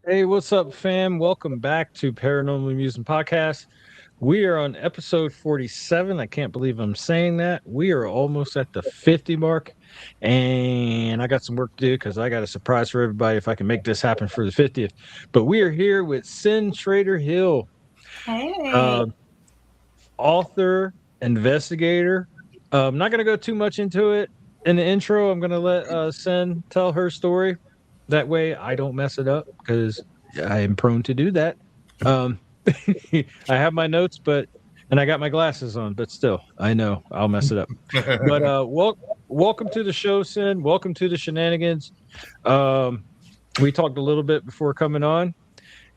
Hey, what's up, fam? Welcome back to Paranormal Amusement Podcast. We are on episode 47. I can't believe I'm saying that. We are almost at the 50 mark, and I got some work to do because I got a surprise for everybody if I can make this happen for the 50th. But we are here with Cyn Shrader Hill, Hey, uh, author, investigator. I'm not going to go too much into it in the intro. I'm going to let Cyn tell her story. That way I don't mess it up because I am prone to do that. Um, I have my notes, and I got my glasses on, but still, I know I'll mess it up. But welcome to the show, Sin. Welcome to the shenanigans. Um, we talked a little bit before coming on.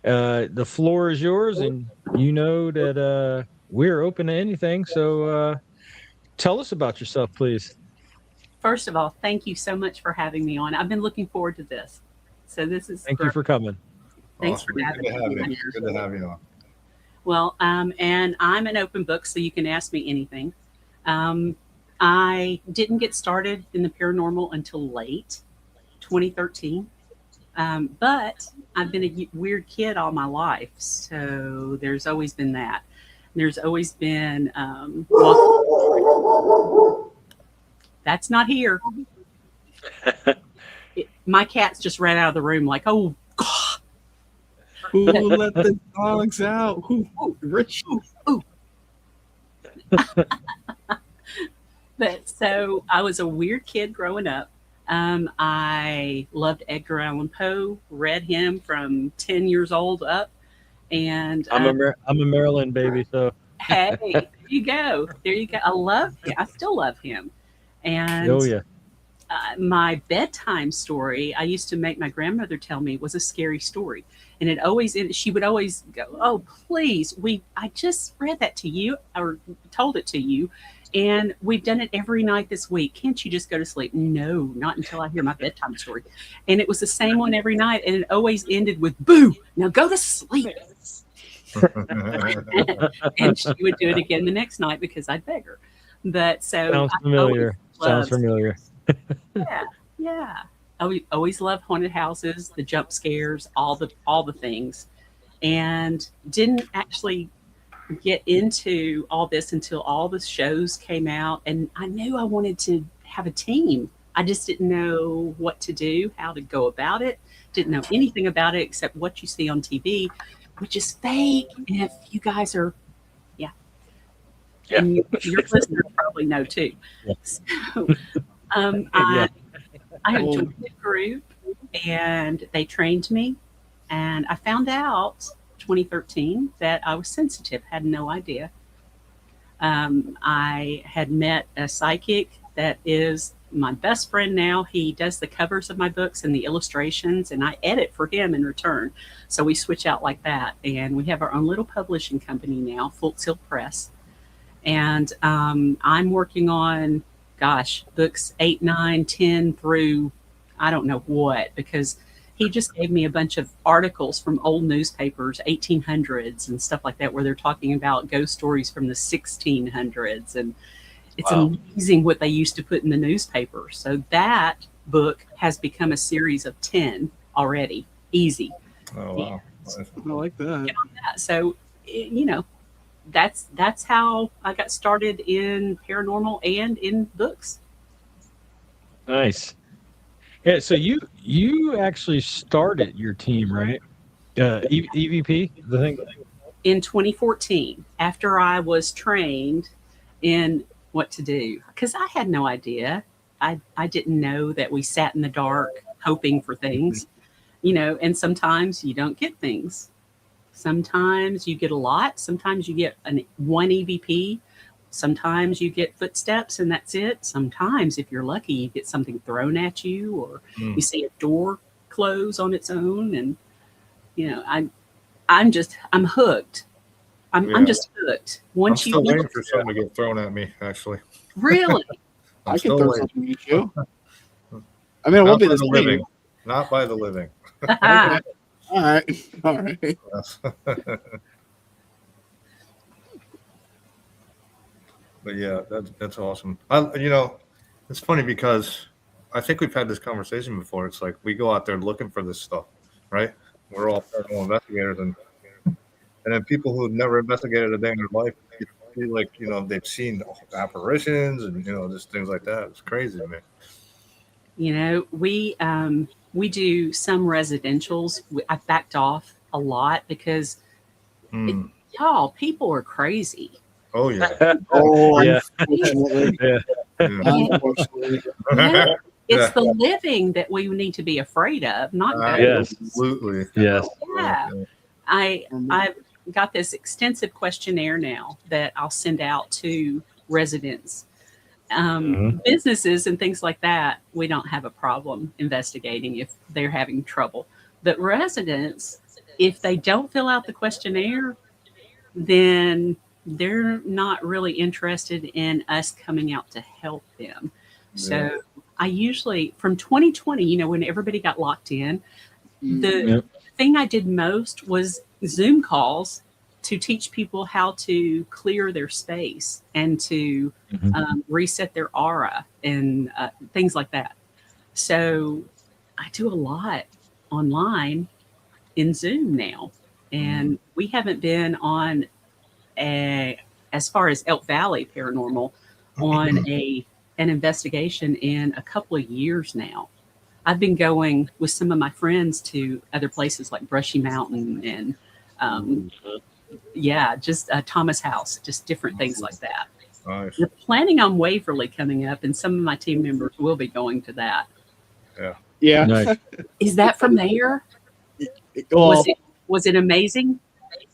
The floor is yours, and you know that we're open to anything. So tell us about yourself, please. first of all, thank you so much for having me on. I've been looking forward to this. So this is Thank you great. for coming. Thanks for Awesome. Good having to have you. me. Good to have you on. Well, and I'm an open book, so you can ask me anything. Um, I didn't get started in the paranormal until late 2013, but I've been a weird kid all my life, so there's always been that. There's always been that's not here. My cats just ran out of the room like, oh, God. Who let the dogs out? Who, Ooh, Rich? ooh, ooh. But so I was a weird kid growing up. I loved Edgar Allan Poe, read him from 10 years old up. And I'm a Maryland baby, so hey, there you go. There you go. I love him. I still love him. oh And yeah. my bedtime story, I used to make my grandmother tell me was a scary story. And it always, she would always go, oh, please, I just read that to you or told it to you. And we've done it every night this week. Can't you just go to sleep? No, not until I hear my bedtime story. And it was the same one every night. And it always ended with, boo, now go to sleep. And she would do it again the next night because I'd beg her. But so Sounds I always familiar. Sounds loved, familiar. yeah, yeah. I always loved haunted houses, the jump scares, all the things, and didn't actually get into all this until all the shows came out, and I knew I wanted to have a team. I just didn't know what to do, how to go about it. Didn't know anything about it except what you see on TV, which is fake. And if you guys are, yeah, Yeah. and your listeners probably know too. Yeah. So, Yeah. I joined the group and they trained me. And I found out 2013 that I was sensitive, had no idea. I had met a psychic that is my best friend now. He does the covers of my books and the illustrations, and I edit for him in return. So we switch out like that. And we have our own little publishing company now, Full Tilt Press. And I'm working on, gosh, books 8, 9, 10 through I don't know what, because he just gave me a bunch of articles from old newspapers, 1800s and stuff like that, where they're talking about ghost stories from the 1600s. And it's Wow. amazing what they used to put in the newspaper. So that book has become a series of 10 already. Easy. Oh wow. Nice. I like that. So, that's how I got started in paranormal and in books. Nice. Yeah, so you actually started your team, right? EVP, the thing. In 2014, after I was trained in what to do, because I had no idea. I didn't know that we sat in the dark hoping for things, and sometimes you don't get things. Sometimes you get a lot. Sometimes you get one EVP. Sometimes you get footsteps and that's it. Sometimes, if you're lucky, you get something thrown at you or you Mm. see a door close on its own. And, I'm hooked. I'm Yeah. just hooked. I'm Once you still waiting for something to get thrown at me, actually. really, I'm I can still throw waiting. something at you. I mean, it won't Not be by the the same. living. Not by the living. Okay. All right. All right. Yes. But yeah, that's awesome. It's funny because I think we've had this conversation before. It's like we go out there looking for this stuff, right? we're all paranormal investigators, and then people who never investigated a day in their life feel like they've seen apparitions and just things like that. It's crazy to me. You know, we do some residentials. I backed off a lot because it, Hmm. y'all, people are crazy. Oh yeah, Oh, Yeah. unfortunately. Yeah. yeah. Unfortunately. Yeah, it's Yeah. the living that we need to be afraid of, not ghosts. Yes. Absolutely. Yes. Yeah. I've got this extensive questionnaire now that I'll send out to residents. Businesses and things like that, we don't have a problem investigating if they're having trouble. But residents, if they don't fill out the questionnaire, then they're not really interested in us coming out to help them. Yeah. So I usually, from 2020, when everybody got locked in, the Yep. thing I did most was Zoom calls to teach people how to clear their space and to reset their aura and things like that. So I do a lot online in Zoom now. And we haven't been on as far as Elk Valley Paranormal, on an investigation in a couple of years now. I've been going with some of my friends to other places like Brushy Mountain and just Thomas House, just different things like that. Nice. We're planning on Waverly coming up, and some of my team members will be going to that. Yeah. Nice. Is that from there? Well, Was it amazing?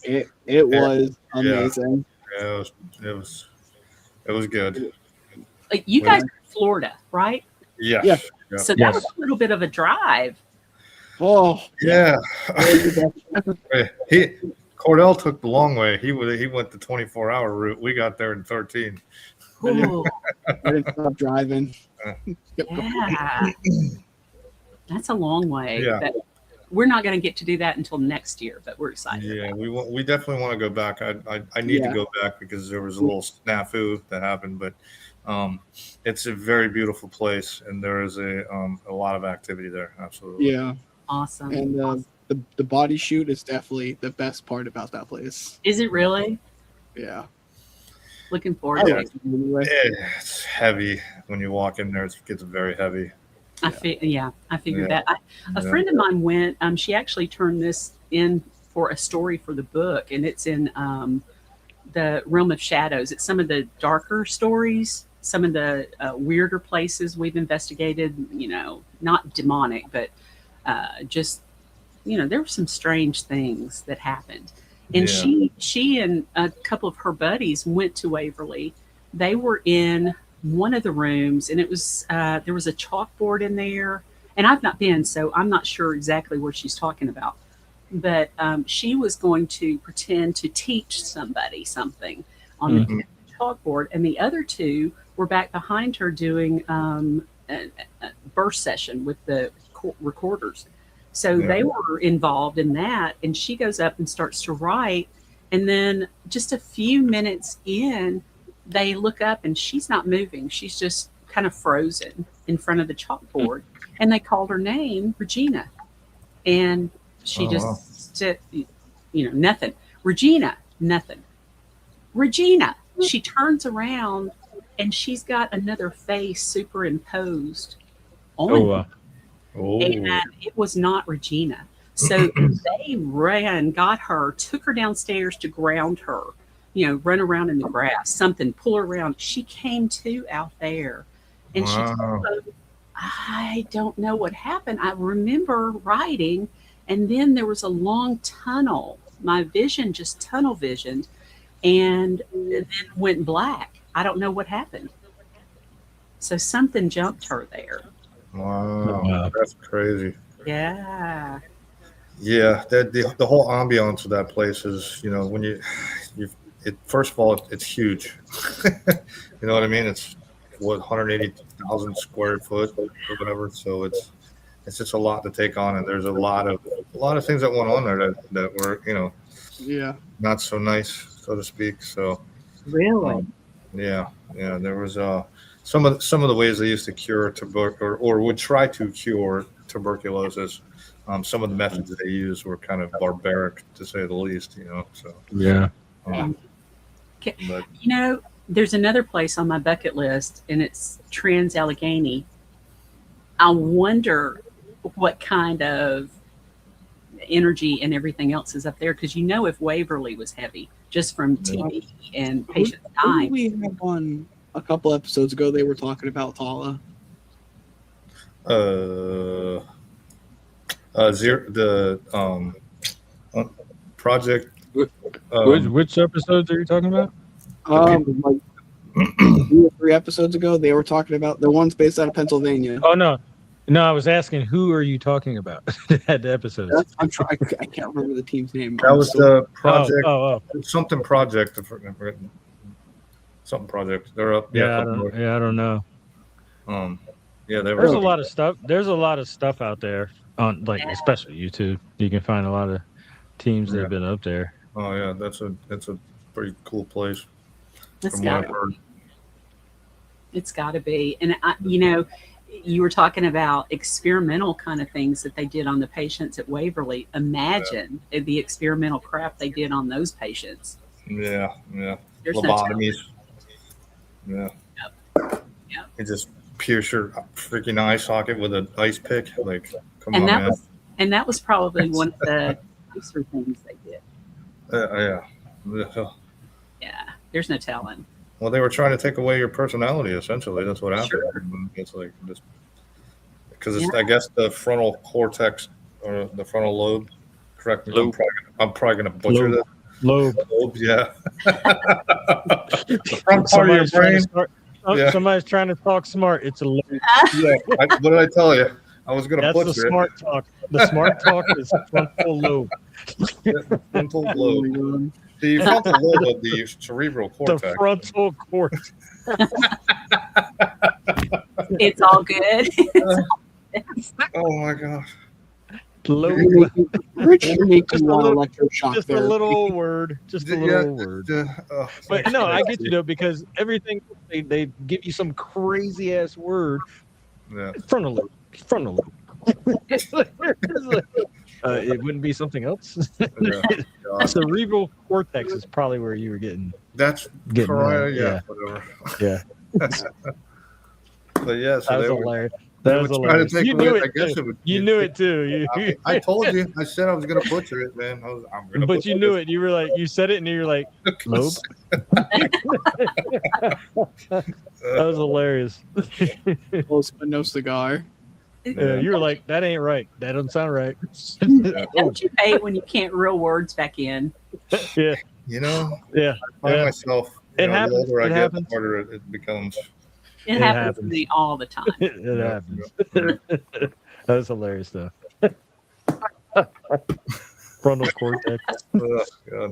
it was amazing. Yeah, it was good. You guys are in Florida, right? Yes. Yeah. Yeah. So that Yes. was a little bit of a drive. Oh, Yeah. Cordell took the long way. He went the 24-hour route. We got there in 13. Ooh, I didn't stop driving. yeah. That's a long way. Yeah. But we're not going to get to do that until next year, but we're excited. Yeah, we definitely want to go back. I need to go back because there was a little snafu that happened, but it's a very beautiful place and there is a lot of activity there. Absolutely. Yeah. Awesome. And the body shoot is definitely the best part about that place. Is it really? Yeah. Looking I forward to like it. it anyway. It's heavy when you walk in there. It gets very heavy. I figured Yeah. that. A friend of mine went. She actually turned this in for a story for the book, and it's in the realm of shadows. It's some of the darker stories, some of the weirder places we've investigated. Not demonic, but just there were some strange things that happened. And Yeah. she and a couple of her buddies went to Waverly. They were in one of the rooms, and it was there was a chalkboard in there, and I've not been, so I'm not sure exactly what she's talking about. But she was going to pretend to teach somebody something on the chalkboard, and the other two were back behind her doing a burst session with the recorders. So they were involved in that, and she goes up and starts to write, and then just a few minutes in, they look up and she's not moving. She's just kind of frozen in front of the chalkboard. And they called her name, Regina. And she just said, nothing. Regina, nothing. Regina. She turns around and she's got another face superimposed on Oh, wow. Oh. and it was not Regina. So they ran, got her, took her downstairs to ground her, run around in the grass, something, pull her around. She came to out there, and she told them, I don't know what happened. I remember riding, and then there was a long tunnel. My vision just tunnel visioned, and then went black. I don't know what happened. So something jumped her there. Wow. That's crazy. Yeah. Yeah, the whole ambiance of that place is, when first of all, it's huge. You know what I mean? It's 180,000 square foot or whatever. So it's just a lot to take on, and there's a lot of things that went on there that were, not so nice, so to speak. So Really? yeah, there was some of the ways they used to cure or would try to cure tuberculosis. some of the methods they use were kind of barbaric, to say the least. So Yeah. but There's another place on my bucket list, and it's Trans-Allegheny. I wonder what kind of energy and everything else is up there, because if Waverly was heavy just from TB and patients Who dying. did we have on a couple episodes ago? They were talking about Tala. Project. Which episodes are you talking about? Like 2 or 3 episodes ago, they were talking about the ones based out of Pennsylvania. Oh no, I was asking who are you talking about? Had the episodes. I can't remember the team's name. That was the project. Oh. Something project. Something project. They're up. I don't know. Yeah, they were. There's a lot of stuff. There's a lot of stuff out there on, like, especially YouTube. You can find a lot of teams that have been up there. Oh yeah, that's a pretty cool place. It's From what I've heard. got to be. And you were talking about experimental kind of things that they did on the patients at Waverly. Imagine the experimental crap they did on those patients. Yeah. There's Lobotomies. Yep. It just pierce your freaking eye socket with an ice pick. Like, come And on, that man. And that was probably one of the nicer things they did. Yeah. Yeah, there's no telling. Well, they were trying to take away your personality. Essentially, that's what happened. Sure. It's like just because I guess the frontal cortex or the frontal lobe. Correct me. Lobe. I'm probably going to butcher Lobe. that. Lobe. Lobe, yeah. Front part of your brain. Somebody's trying to talk smart. It's a lobe. Yeah. What did I tell you? I was going to That's the butcher it. smart talk. The smart talk is frontal lobe. Frontal lobe. The frontal lobe of the cerebral cortex. The frontal cortex. It's all good. Oh my gosh. Lobe. Rich, you're making a little- electroshock Just a therapy. little word. Just a little word. But no, I get you though, because everything they give you some crazy ass word. Yeah. Frontal lobe. Frontal lobe. It wouldn't be something else. Yeah. God. Cerebral cortex is probably where you were getting. That's Getting correct. yeah. Whatever. Yeah, But yeah, so that was they were, hilarious. they That were was trying to hilarious. take You away. knew I it. guess Too. it would. You knew it too. I told you. I said I was going to butcher it, man. I'm going to. But you knew it. You were like, you said it, and you were like, lobe. That was hilarious. Close but no cigar. Yeah, you were like, that ain't right. That doesn't sound right. Don't you hate when you can't reel words back in? Yeah, I find yeah. myself. It The happens. older I It get, happens. the harder it becomes. It It happens to happens. me all the time. It happens. That was hilarious, though. Frontal cortex. Oh, God.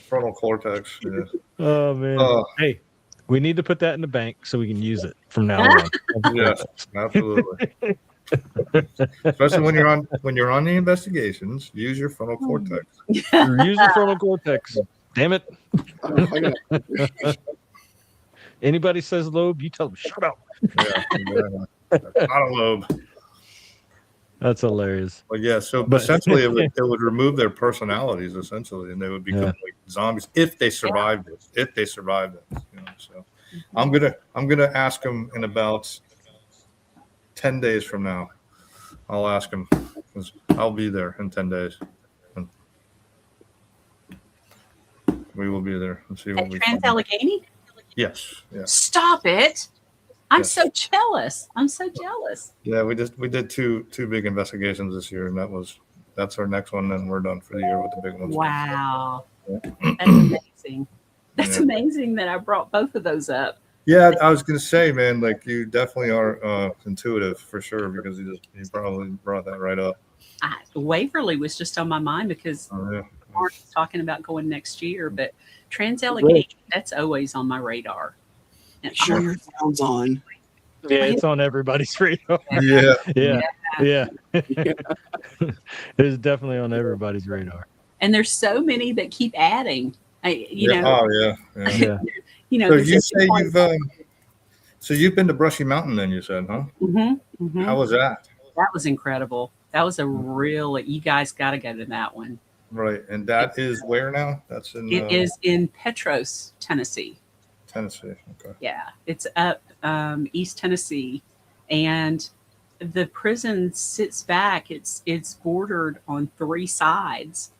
Frontal cortex. Yeah. Oh man. Oh. Hey, we need to put that in the bank so we can use it from now on. Yes, absolutely. Especially when you're on the investigations, use your frontal cortex. Use the frontal cortex. Damn it. I got Anybody says lobe, you tell them shut up. Yeah, exactly. Not a lobe. That's hilarious. But yeah, so But- essentially it would remove their personalities essentially, and they would become like zombies if they survived it. If they survived it, So I'm gonna ask them in about 10 days from now. I'll ask them because I'll be there in 10 days. And we will be there and see what At we find. Trans-Allegheny? Yes. Stop it. I'm Yes. so jealous. I'm so jealous. Yeah, we did two big investigations this year, and that's our next one, and we're done for the year with the big ones. Wow. Yeah. That's amazing. That's Yeah. amazing that I brought both of those up. Yeah, I was gonna say, man, like you definitely are intuitive for sure because you probably brought that right up. Waverly was just on my mind because Oh, yeah. Mark's talking about going next year, but Trans-Allegheny, that's always on my radar. And sure your sound's on. Yeah, it's on everybody's radar. Yeah. Yeah. It's definitely on everybody's radar. And there's so many that keep adding. Yeah. Oh, yeah. Yeah. So there's you just say one- you've been to Brushy Mountain then, you said, huh? Mhm, mhm. How was that? That was incredible. That was a real. You guys got to go to that one. Right, and that is where now? That's in It is in Petros, Tennessee. Tennessee. Okay. Yeah, it's up East Tennessee, and the prison sits back. It's bordered on 3 sides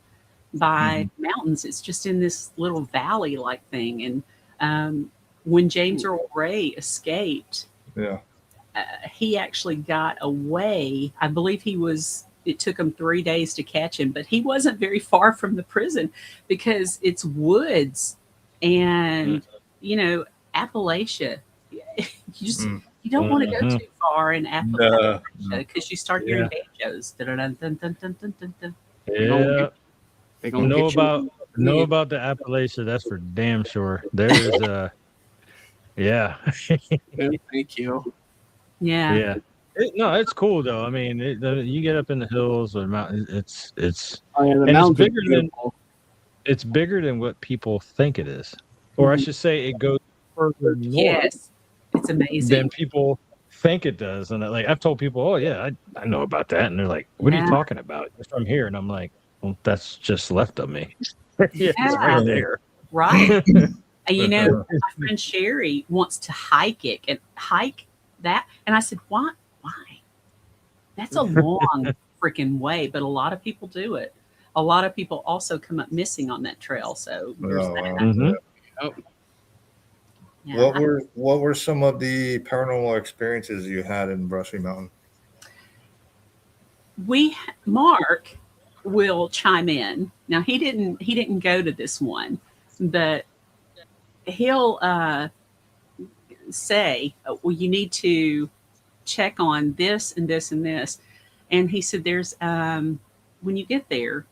by mountains. It's just in this little valley like thing. And when James Earl Ray escaped, Yeah. he actually got away. I believe it took him 3 days to catch him, but he wasn't very far from the prison because it's woods and, Appalachia. You don't want to go too far in Appalachia because you start hearing banjos. Yeah. They gonna Know get you. about the Appalachia, that's for damn sure. There's yeah. Thank you. Yeah. Yeah. No, it's cool though. I mean, you get up in the hills or mountains. Oh yeah, the And mountains it's bigger than what people think it is, or I should say, it goes further north Yes. It's amazing. than people think it does. And I've told people, oh yeah, I know about that, and they're like, what are you talking about? It's from here, and I'm like, well, that's just left of me. It's right there. Right. And my friend Sherry wants to hike that. And I said, why? That's a long freaking way, but a lot of people do it. A lot of people also come up missing on that trail. So there's that. Yeah. What were some of the paranormal experiences you had in Brushy Mountain? Mark will chime in. Now he didn't go to this one, but he'll say, well, you need to check on this and this and this. And he said, there's when you get there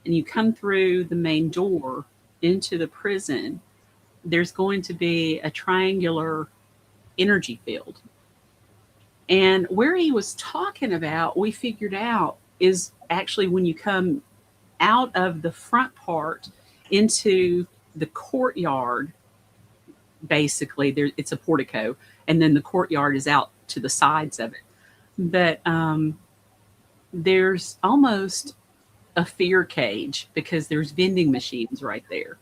and you come through the main door into the prison, there's going to be a triangular energy field. And where he was talking about, we figured out, is actually when you come out of the front part into the courtyard. Basically, it's a portico, and then the courtyard is out to the sides of it. But there's almost a fear cage because there's vending machines right there,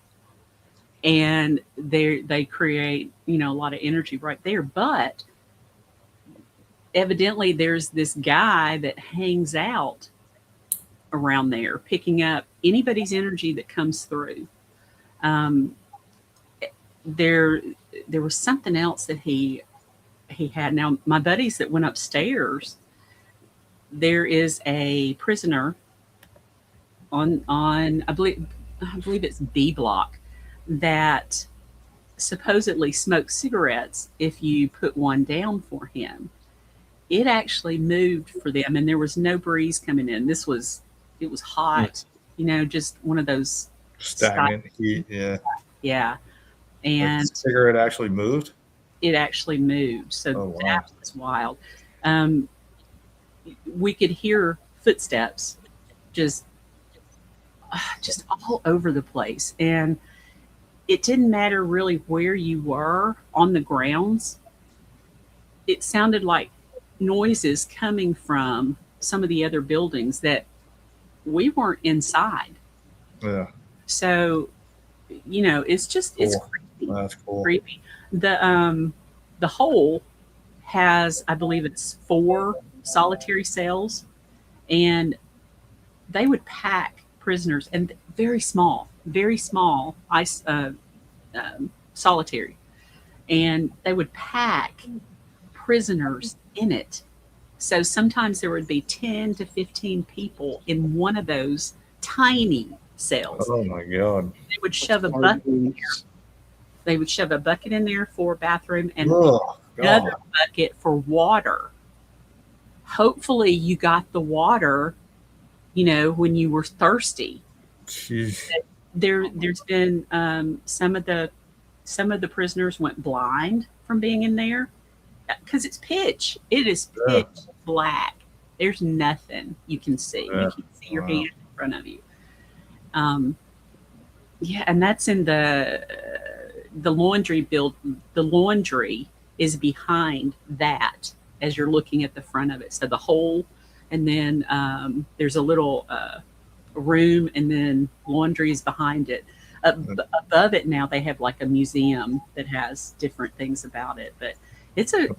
and they create a lot of energy right there. But evidently, there's this guy that hangs out around there, picking up anybody's energy that comes through. There was something else that he had. Now, my buddies that went upstairs, there is a prisoner on I believe it's B block that supposedly smokes cigarettes if you put one down for him. It actually moved for them, and there was no breeze coming in. It was hot, just one of those stagnant heat. Yeah. And the cigarette actually moved? It actually moved. So that was wild. We could hear footsteps just all over the place. And it didn't matter really where you were on the grounds. It sounded like noises coming from some of the other buildings that we weren't inside. Yeah. So, it's just, cool. It's creepy. That's cool. Creepy. The hole has, I believe it's 4 solitary cells, and they would pack prisoners, and very small ice solitary, and they would pack prisoners in it. So sometimes there would be 10 to 15 people in one of those tiny cells. Oh my God. They would shove a bucket in there. They would shove a bucket in there for bathroom and another bucket for water. Hopefully you got the water, when you were thirsty. Jeez. There's been some of the prisoners went blind from being in there because it's pitch. It is pitch black. There's nothing you can see. You can see your hand in front of you. And that's in the laundry the laundry is behind that as you're looking at the front of it. So the hole and then there's a little room, and then laundry is behind it. Above it now, they have like a museum that has different things about it. But it's a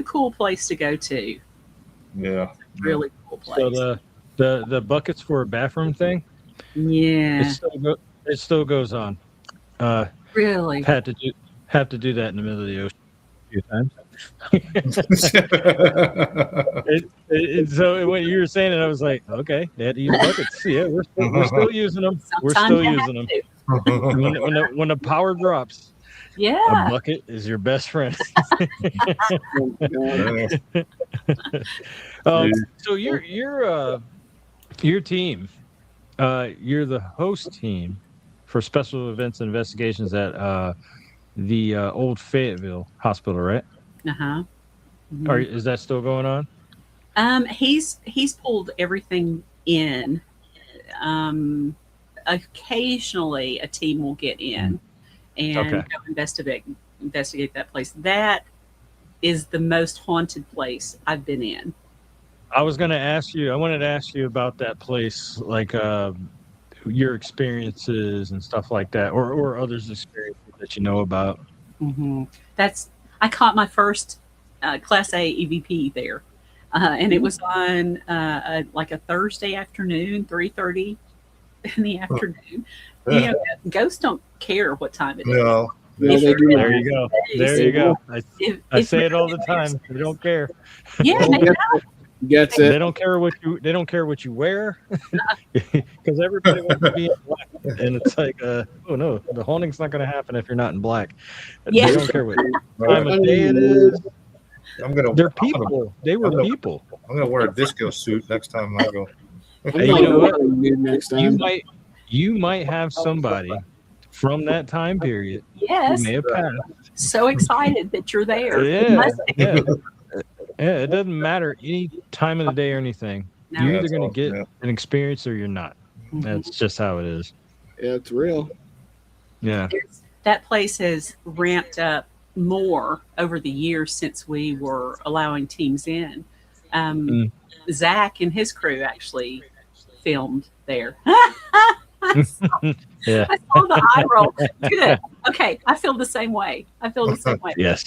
cool place to go to. Yeah. Really cool place. So the buckets for a bathroom thing, Yeah. it still goes on. Really? Have to do that in the middle of the ocean a few times. So when you were saying it, I was like, okay, they had to use buckets. Yeah, we're still using them. We're still using them. When the power drops, Yeah. a bucket is your best friend. So your team, you're the host team for special events and investigations at the old Fayetteville Hospital, right? Uh-huh. Mm-hmm. Is that still going on? He's pulled everything in. Occasionally a team will get in and go investigate that place. That is the most haunted place I've been in. I wanted to ask you about that place, like your experiences and stuff like that, or others' experiences that you know about. Mm-hmm. I caught my first Class A EVP there, and it was on like a Thursday afternoon, 3:30 in the afternoon. You know, ghosts don't care what time it is. No. There you go. There you go. I say it all the time. They don't care. Yeah, Gets it. They don't care what you wear, because everybody wants to be in black, and it's like, oh no, the haunting's not going to happen if you're not in black. Yeah. They don't care what time of day it is. They're people. They were people. I'm gonna wear a disco suit next time I go. Hey, you know what? Next time. You might have somebody from that time period. Yes. Who may have passed. So excited that you're there. Yeah. Yeah, it doesn't matter any time of the day or anything. No. You're either going to get an experience or you're not. Mm-hmm. That's just how it is. Yeah, it's real. Yeah. That place has ramped up more over the years since we were allowing teams in. Zach and his crew actually filmed there. Yeah. I saw the eye roll. Good. Okay. I feel the same way. Yes.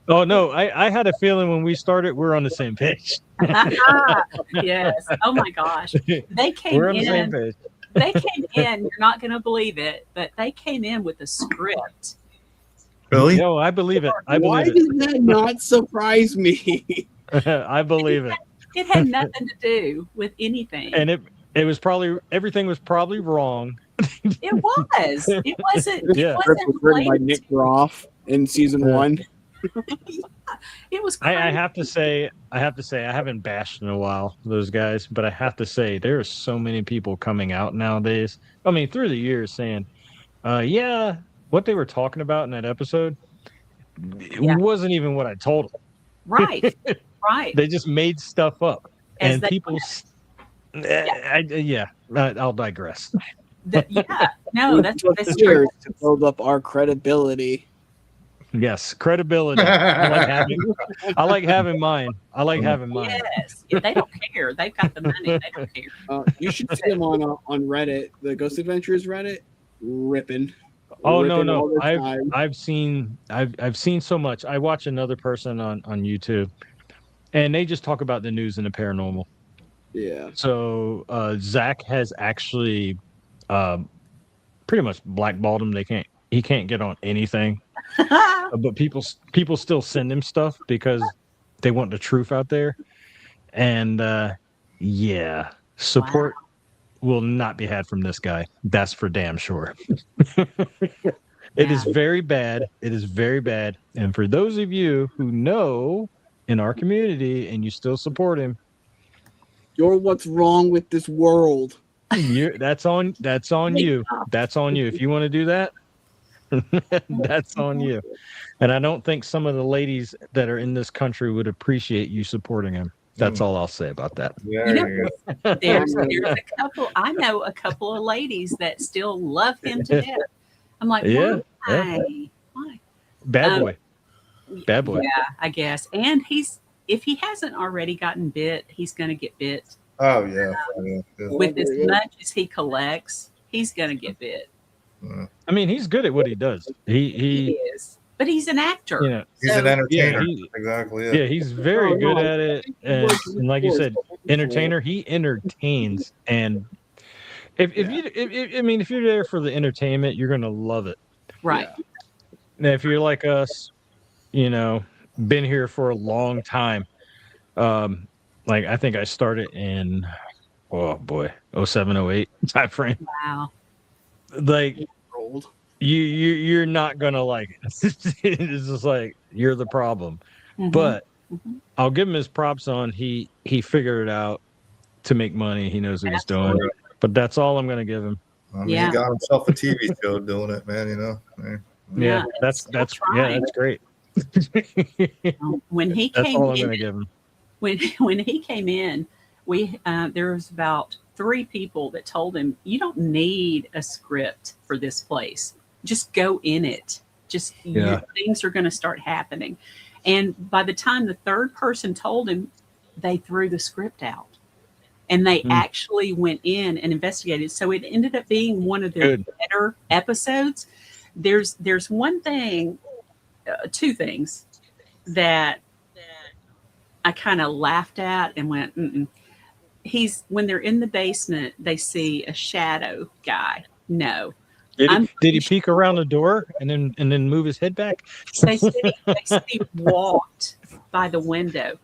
Oh, no. I had a feeling when we started, we're on the same page. Yes. Oh, my gosh. They came We're on the in. same page. They came in. You're not going to believe it, but they came in with a script. Really? No, I believe it. Why does that not surprise me? I believe it. It had nothing to do with anything. And it was everything was probably wrong. It was. It wasn't. Yeah. It Script was wasn't written by related Nick Groff in season 1. It was crazy. I have to say, I haven't bashed in a while, those guys, but I have to say, there are so many people coming out nowadays. I mean, through the years saying, what they were talking about in that episode wasn't even what I told them. Right. They just made stuff up. As and people, I'll digress. No, that's true. To build up our credibility. Yes, credibility. I like having mine. Yes, they don't care. They've got the money. They don't care. You should see them on Reddit, the Ghost Adventures Reddit, ripping. Oh no! I've seen so much. I watch another person on YouTube, and they just talk about the news and the paranormal. Yeah. So Zach has actually pretty much blackballed him. He can't get on anything. But people still send him stuff because they want the truth out there. And support will not be had from this guy. That's for damn sure. It is very bad. It is very bad. And for those of you who know in our community and you still support him, you're what's wrong with this world. That's on you. That's on you. If you want to do that, that's on you. And I don't think some of the ladies that are in this country would appreciate you supporting him. That's all I'll say about that. There's a couple. I know a couple of ladies that still love him to death. I'm like, why? Bad boy. Yeah, I guess. And he's if he hasn't already gotten bit, he's going to get bit. Oh yeah. With as much as he collects, he's going to get bit. I mean, he's good at what he does. He is, but he's an actor. You know, He's an entertainer. Yeah, Exactly. yeah, he's very good at it. And like you said, entertainer. He entertains. And if you're there for the entertainment, you're gonna love it. Right. Now, if you're like us, been here for a long time. Like I think I started in 07, 08 time frame. Wow. Like Old. you're not gonna like it. It's just like you're the problem. Mhm. But I'll give him his props on he figured it out to make money. He knows what he's doing. But that's all I'm gonna give him. I mean, Yeah. he got himself a TV show doing it, man. Yeah, that's great. When he That's came all I'm in, gonna give him. when he came in, there was about 3 people that told him, "You don't need a script for this place. Just go in it. Just things are going to start happening." And by the time the 3rd person told him, they threw the script out, and they actually went in and investigated. So it ended up being one of their better episodes. There's one thing, 2 things that I kind of laughed at and went, mm-mm. When they're in the basement, they see a shadow guy. No. Did he peek around the door and then move his head back? They said he walked by the window.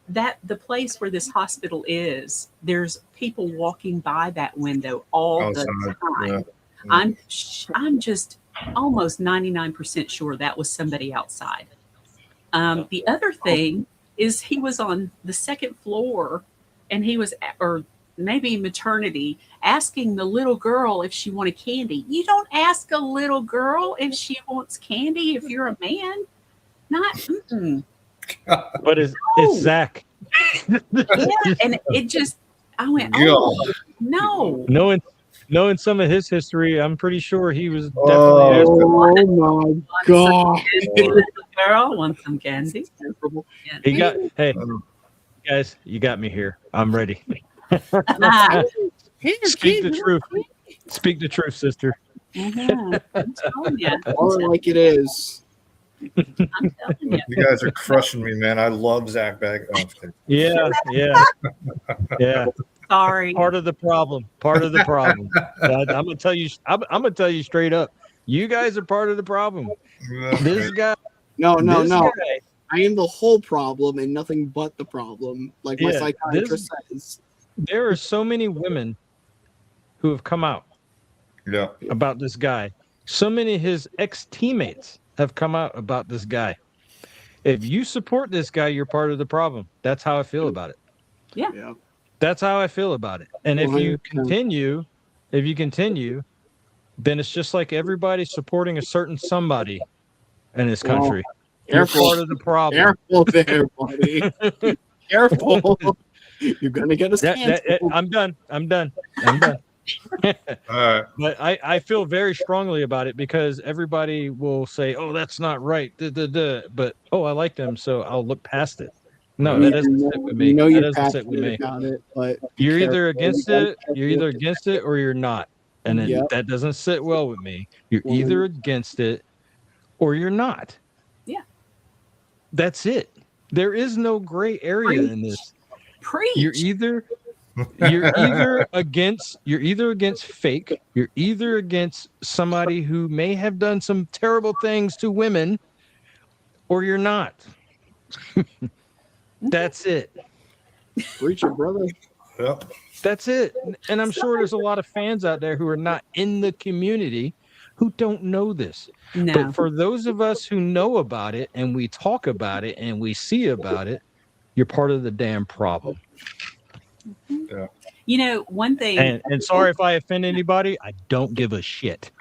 The place where this hospital is, there's people walking by that window all the time. Yeah. I'm just almost 99% sure that was somebody outside. The other thing is he was on the 2nd floor, and he was, or maybe maternity, asking the little girl if she wanted candy. You don't ask a little girl if she wants candy if you're a man. Not. Mm-mm. But it's Zach. Yeah, and it just, I went, no. Knowing some of his history, I'm pretty sure he was definitely. Oh my god! Little girl wants some candy. He got. Hey, guys, you got me here. I'm ready. Speak the truth. Speak the truth, sister. I'm telling you. Call it like it is. I'm telling you. You guys are crushing me, man. I love Zach Bag. Yeah. Sorry. Part of the problem. I'm gonna tell you. I'm gonna tell you straight up. You guys are part of the problem. This guy. No. Guy, I am the whole problem and nothing but the problem. Like my psychiatrist says. There are so many women who have come out about this guy. So many of his ex-teammates have come out about this guy. If you support this guy, you're part of the problem. That's how I feel about it. Yeah. That's how I feel about it. And if you continue, then it's just like everybody supporting a certain somebody in this country. You're part of the problem. Careful there, buddy. Careful. You're gonna get us canceled. I'm done. All right. But I feel very strongly about it because everybody will say, "Oh, that's not right." But I like them, so I'll look past it. No, that doesn't sit with me. You know that you're doesn't sit with me. about it, but You're either against it. You're either against it or you're not, and that doesn't sit well with me. You're either against it or you're not. Yeah. That's it. There is no gray area in this. Preach. You're either against fake. You're either against somebody who may have done some terrible things to women, or you're not. That's it. Preach it, brother. Yep. That's it. And I'm sure there's a lot of fans out there who are not in the community who don't know this. No. But for those of us who know about it and we talk about it and we see about it, you're part of the damn problem. Yeah. You know, one thing. And sorry if I offend anybody. I don't give a shit.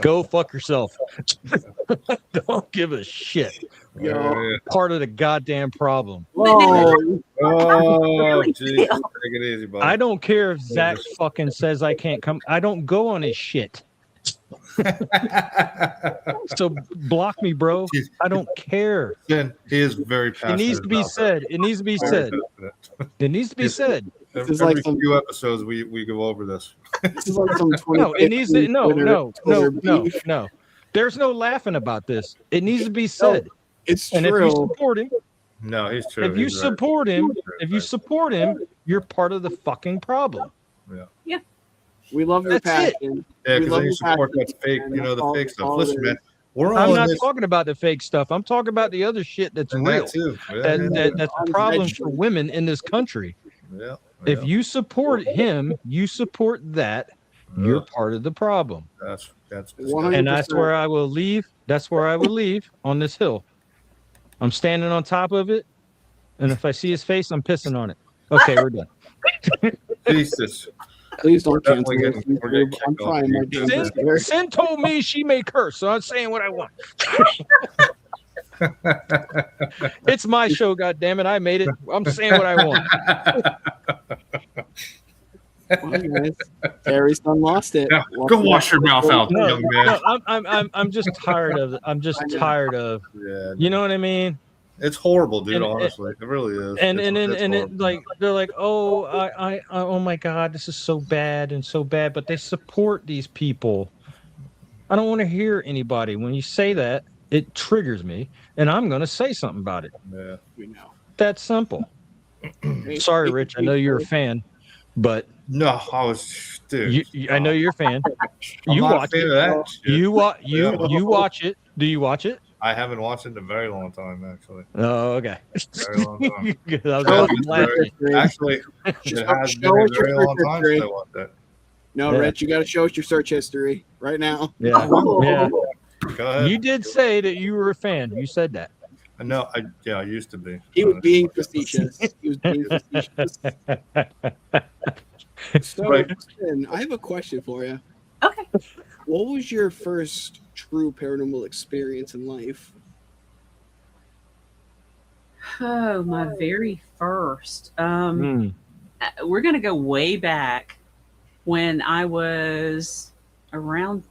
Go fuck yourself. Don't give a shit. Yeah. Part of the goddamn problem. Oh, Geez. Take it easy, buddy. I don't care if Zach fucking says I can't come. I don't go on his shit. So block me, bro. I don't care. Then he is very It passionate. needs to be about said. It needs to be that. said. Very It needs to be Yes. said. passionate. This is Every like some- few episodes, we go over this. This is like some No, it needs to. 2015 No, Twitter- no, Twitter no, beef. no. There's no laughing about this. It needs to be said. It's And if you true. support him, No, he's true. if you He's right. support him, if you Right. support him, you're part of the fucking problem. We love your That's it. passion. Yeah, We because love then you your support passion, that fake, and you know, that's the all- fake that's stuff. all it Listen, is. man, we're all I'm in not this talking about the fake stuff. I'm talking about the other shit that's and real. that too. Yeah, That's a problem for women in this country. yeah. If you support him, you support that. You're part of the problem. that's 100%. And that's where I will leave. That's where I will leave on this hill. I'm standing on top of it. And if I see his face, I'm pissing on it. Okay, we're done. Jesus. Please don't We're cancel definitely this. getting- we're getting YouTube. I'm kicked off trying my YouTube. damnedest here. Cyn told me she may curse, so I'm saying what I want. It's my show, goddammit. I made it. I'm saying what I want. Well, guys, Terry's son lost it. Yeah, go wash your mouth out, No, young man. no, I'm just tired of it. I'm just tired of, Yeah, you know what I mean? it's horrible, dude. And- honestly, it really is. And It's it, horrible. like they're like, oh, oh my God, this is so bad and so bad. But they support these people. I don't want to hear anybody when you say that. It triggers me, and I'm going to say something about it. Yeah. We know. That's simple. Sorry, Rich. I know you're a fan, but No, I was, dude. I know you're a fan. I'm You not a watch fan it. of that shit. You watch it. Do you watch it? I haven't watched it in a very long time, actually. Oh, okay. Very long time. I was Oh, about to It's laugh. very- actually, it Show has us been a your very long search time history. since I watched that. No, Yeah. Rich, you got to show us your search history right now. Yeah. Yeah. Go ahead. You did say that you were a fan. You said that. No, I used to be. He was being facetious. He was being facetious. So, Right. Cyn, I have a question for you. Okay. What was your first true paranormal experience in life? Oh, my very first. Hmm. We're going to go way back when I was around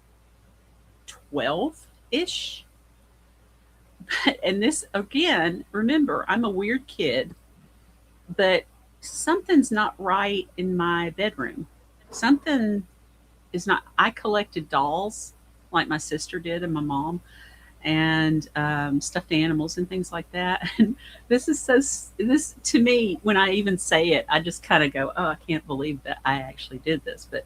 12-ish. And this, again, remember, I'm a weird kid, but something's not right in my bedroom. Something is not. I collected dolls like my sister did and my mom, and stuffed animals and things like that. And this to me, when I even say it, I just kind of go, oh, I can't believe that I actually did this. But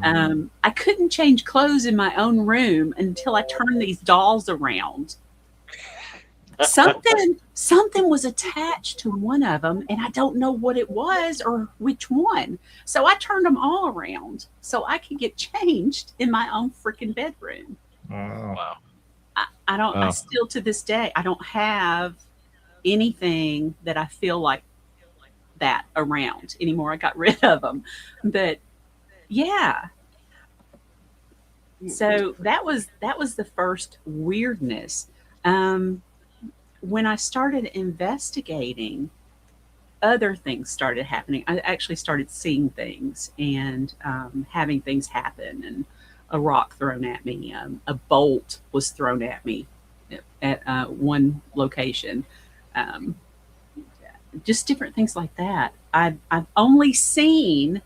I couldn't change clothes in my own room until I turned these dolls around. Something was attached to one of them, and I don't know what it was or which one. So I turned them all around so I could get changed in my own freaking bedroom. Wow. I don't. Wow. I still to this day I don't have anything that I feel like that around anymore. I got rid of them, but yeah. So that was the first weirdness. When I started investigating, other things started happening. I actually started seeing things and having things happen, and a rock thrown at me. A bolt was thrown at me at one location. Just different things like that. I've seen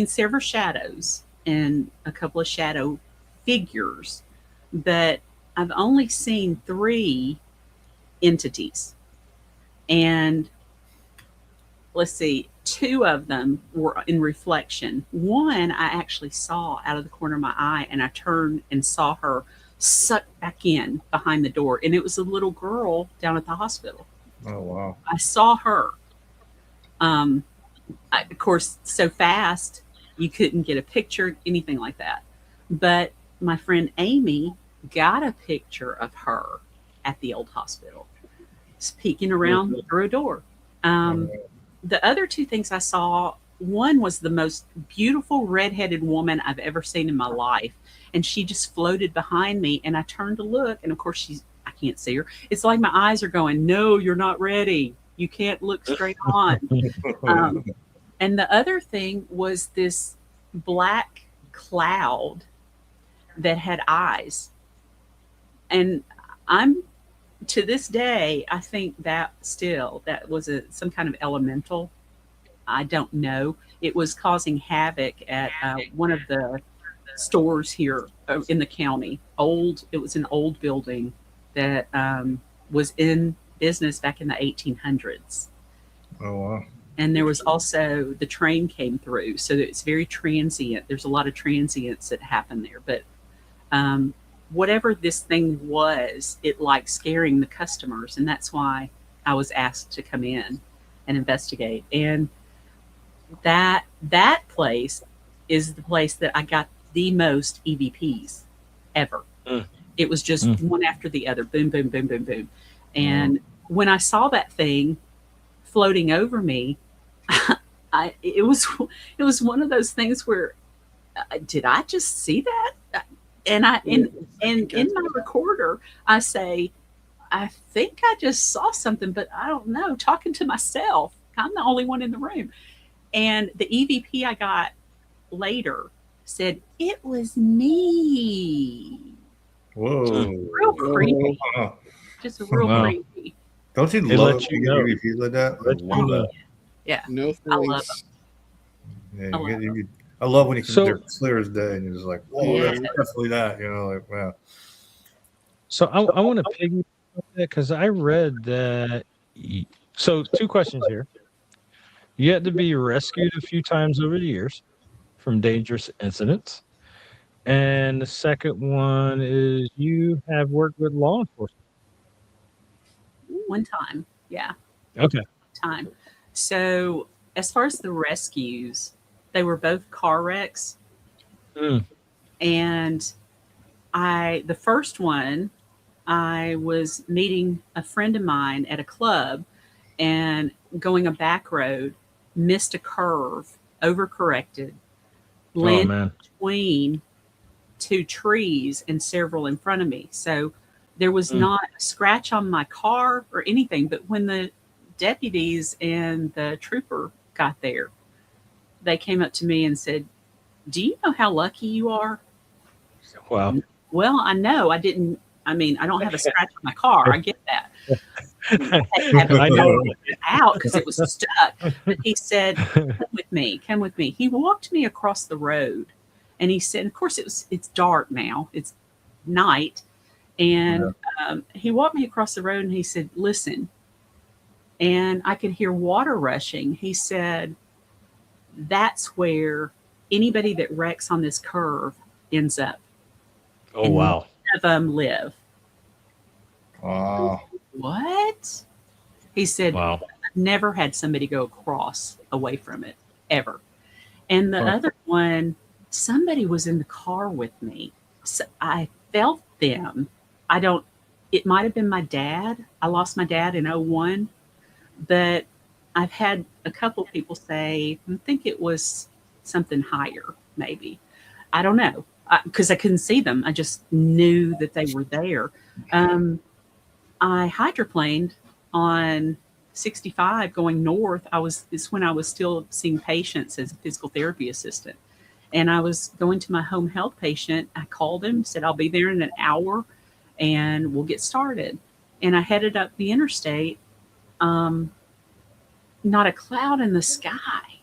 several shadows and a couple of shadow figures, but I've only seen 3 entities. And let's see, 2 of them were in reflection. One I actually saw out of the corner of my eye, and I turned and saw her sucked back in behind the door. And it was a little girl down at the hospital. Oh, wow. I saw her. Of course, so fast, you couldn't get a picture, anything like that. But my friend Amy got a picture of her at the old hospital, peeking around through a door. The other 2 things I saw, one was the most beautiful redheaded woman I've ever seen in my life. And she just floated behind me, and I turned to look, and of course I can't see her. It's like my eyes are going, no, you're not ready. You can't look straight on. And the other thing was this black cloud that had eyes. And I'm to this day, I think that still that was some kind of elemental. I don't know. It was causing havoc at one of the stores here in the county. It was an old building that was in business back in the 1800s. Oh wow. And there was also the train came through, so it's very transient. There's a lot of transients that happen there, but um, whatever this thing was, it liked scaring the customers, and that's why I was asked to come in and investigate. And that place is the place that I got the most EVPs ever. Mm. It was just one after the other, boom, boom, boom, boom, boom. Mm. And when I saw that thing floating over me, it was one of those things where did I just see that? And in my recorder, I say, I think I just saw something, but I don't know. Talking to myself, I'm the only one in the room. And the EVP I got later said it was me. Whoa. Real creepy, Wow. just real Wow. creepy. Don't you They love let it you when know. you EVP like that? I Let you love know. that. Yeah, No I love thanks. Yeah, I love I love when you can So- they're clear as day and you're just like, whoa, Yeah. that's definitely that. You know, like wow. So I want to piggyback on that because I read that. So 2 questions here. You had to be rescued a few times over the years from dangerous incidents. And the second one is you have worked with law enforcement. one time. Yeah, Okay. time. So as far as the rescues, they were both car wrecks, Mm. and the first one, I was meeting a friend of mine at a club and going a back road, missed a curve, overcorrected, Oh landed man. between 2 trees and several in front of me. So there was Mm. not a scratch on my car or anything. But when the deputies and the trooper got there, they came up to me and said, "Do you know how lucky you are?" Wow. Well, I know. I didn't. I mean, I don't have a scratch on my car. I get that. I know. Out because it was stuck. But he said, "Come with me. Come with me." He walked me across the road, and he said, "Of course, it's dark now. It's night." And he walked me across the road, and he said, "Listen." And I could hear water rushing. He said, "That's where anybody that wrecks on this curve ends up. Oh And wow. none of them live." Wow. What? He said, Wow. never had somebody go across away from it ever. And the Huh. other one, somebody was in the car with me. So I felt them. I don't, it might have been my dad. I lost my dad in '01, but I've had a couple people say, I think it was something higher, maybe. I don't know because I couldn't see them. I just knew that they were there. Um, I hydroplaned on 65 going north. It's when I was still seeing patients as a physical therapy assistant. And I was going to my home health patient. I called him, said, "I'll be there in an hour and we'll get started." And I headed up the interstate. Um, Not a cloud in the sky.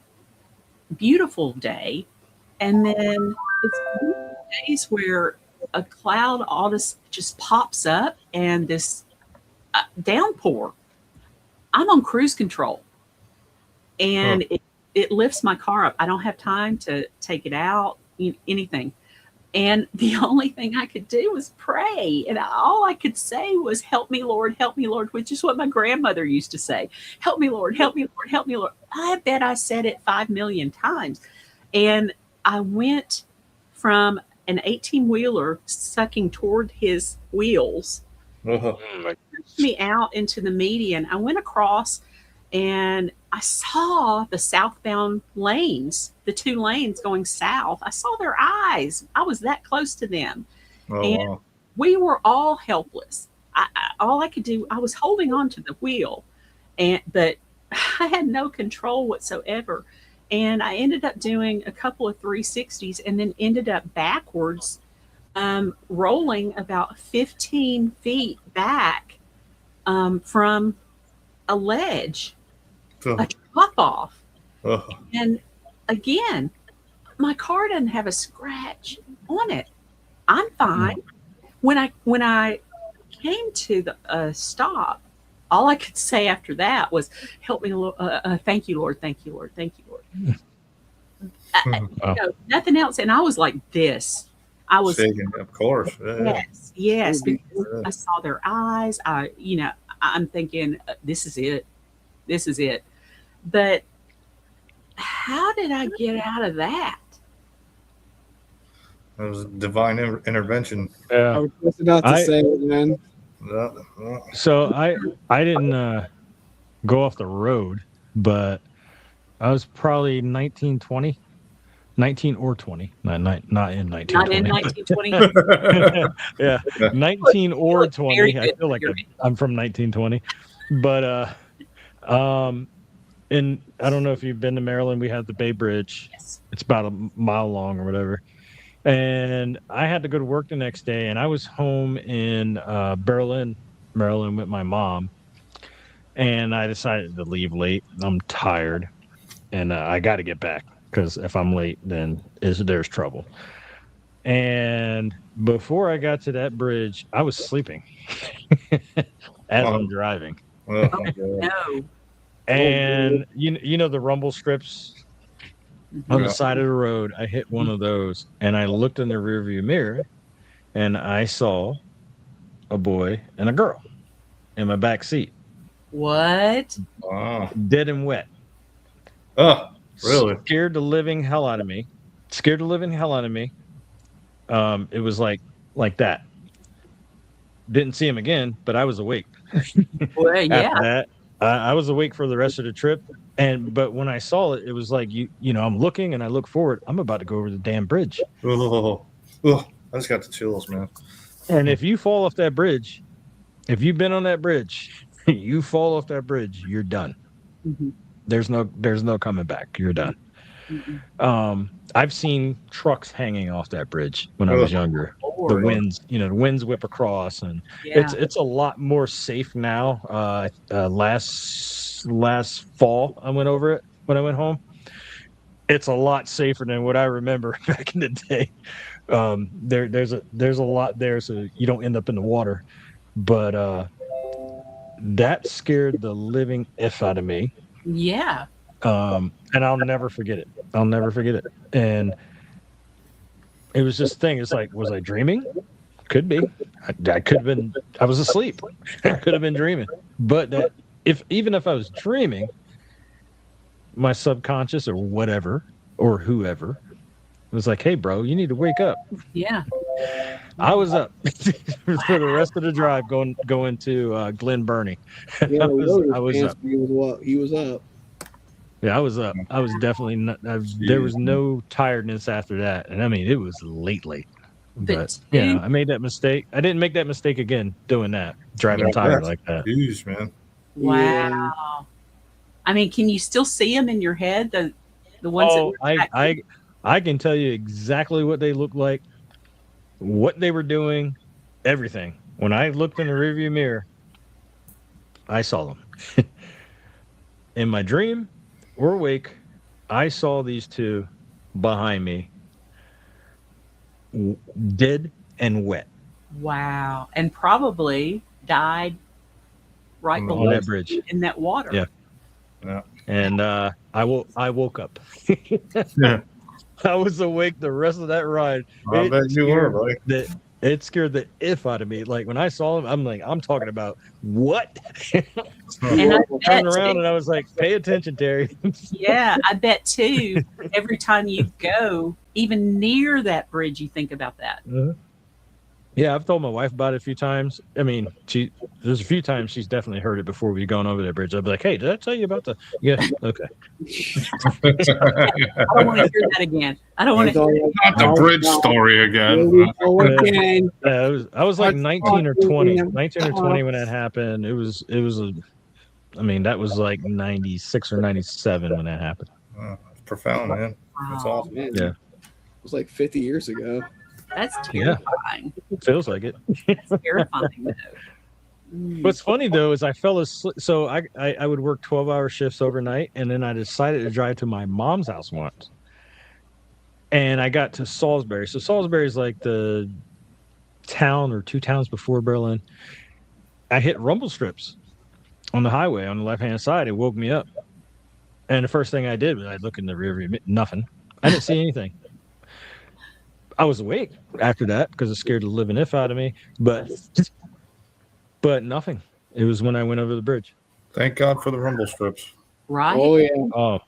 Beautiful day. And then it's one of those days where a cloud all this just pops up and this downpour. I'm on cruise control and it lifts my car up. I don't have time to take it out, anything. And the only thing I could do was pray. And all I could say was, "Help me, Lord," which is what my grandmother used to say. "Help me, Lord, help me, Lord, help me, Lord." I bet I said it 5 million times. And I went from an 18-wheeler sucking toward his wheels Uh-huh. me out into the median. I went across and I saw the southbound lanes, the 2 lanes going south. I saw their eyes. I was that close to them. Oh And wow. we were all helpless. All I could do, I was holding on to the wheel, but I had no control whatsoever. And I ended up doing a couple of 360s and then ended up backwards rolling about 15 feet back from a ledge, a drop off. And again, my car doesn't have a scratch on it. I'm fine. When I came to the stop, all I could say after that was, "Help me, Lord. Thank you, Lord. Thank you, Lord. Thank you, Lord." Nothing else. And I was like this. I was shaking, of course. Yes, because I saw their eyes. I'm thinking, this is it. This is it. But how did I get out of that? It was divine intervention. I was just about to say it, man. So I didn't go off the road, but I was probably 19 or 20. Not in 1920. Not in 1920. Yeah, 19 or 20. I feel like I'm from 1920. But and I don't know if you've been to Maryland. We have the Bay Bridge. Yes. It's about a mile long or whatever. And I had to go to work the next day, and I was home in Berlin, Maryland, with my mom. And I decided to leave late. I'm tired, and I got to get back because if I'm late, then there's trouble. And before I got to that bridge, I was sleeping as I'm driving. No. And you know the rumble strips on the side of the road. I hit one of those, and I looked in the rearview mirror, and I saw a boy and a girl in my back seat. What? Wow. Dead and wet. Oh, really? Scared the living hell out of me. It was like that. Didn't see him again, but I was awake. Well, yeah. After that, I was awake for the rest of the trip. But when I saw it, it was like, I'm looking and I look forward. I'm about to go over the damn bridge. Oh, I just got the chills, man. And if you fall off that bridge, if you've been on that bridge, you fall off that bridge, you're done. Mm-hmm. There's no coming back. You're done. Mm-hmm. I've seen trucks hanging off that bridge when I was younger. The winds whip across, and it's a lot more safe now. Last fall, I went over it when I went home. It's a lot safer than what I remember back in the day. There's a lot there, so you don't end up in the water. But that scared the living F out of me. Yeah. And I'll never forget it. And it was this thing. It's like, was I dreaming? Could be. I could have been. I was asleep. I could have been dreaming. But even if I was dreaming, my subconscious or whatever or whoever was like, "Hey, bro, you need to wake up." Yeah. I was up for the rest of the drive going to Glen Burnie. Yeah, I was up. He was up. Yeah, I was up. I was definitely not. There was no tiredness after that, and I mean, it was late. But yeah, I made that mistake. I didn't make that mistake again doing that, driving tired like that. Huge, man. Wow. Yeah. I mean, can you still see them in your head? The ones that I can tell you exactly what they looked like, what they were doing, everything. When I looked in the rearview mirror, I saw them. In my dream or awake, I saw these two behind me, dead and wet. Wow. And probably died right below that bridge in that water. Yeah. And I woke up. Yeah. I was awake the rest of that ride. I bet you were, right? It scared the if out of me. Like when I saw him, I'm talking about what? And I turned around and I was like, pay attention, Terry. Yeah, I bet too. Every time you go, even near that bridge, you think about that. Yeah, I've told my wife about it a few times. I mean, there's a few times she's definitely heard it before we've gone over that bridge. I'll be like, hey, did I tell you about the? Yeah, okay. I don't want to hear that again. I don't want to hear Not the bridge story again. I was like 19 or 20 when that happened. It was that was like 96 or 97 when that happened. It's profound, man. That's awesome. Man, Yeah. it was like 50 years ago. That's Yeah. terrifying. Feels like it. That's terrifying, though. Mm. What's funny though is I fell asleep. So I would work 12-hour shifts overnight, and then I decided to drive to my mom's house once. And I got to Salisbury. So Salisbury is like the town or two towns before Berlin. I hit rumble strips on the highway on the left-hand side. It woke me up. And the first thing I did was I looked in the rear view, nothing. I didn't see anything. I was awake after that because it scared the living if out of me, but nothing. It was when I went over the bridge. Thank God for the rumble strips. Right? Oh yeah, Oh,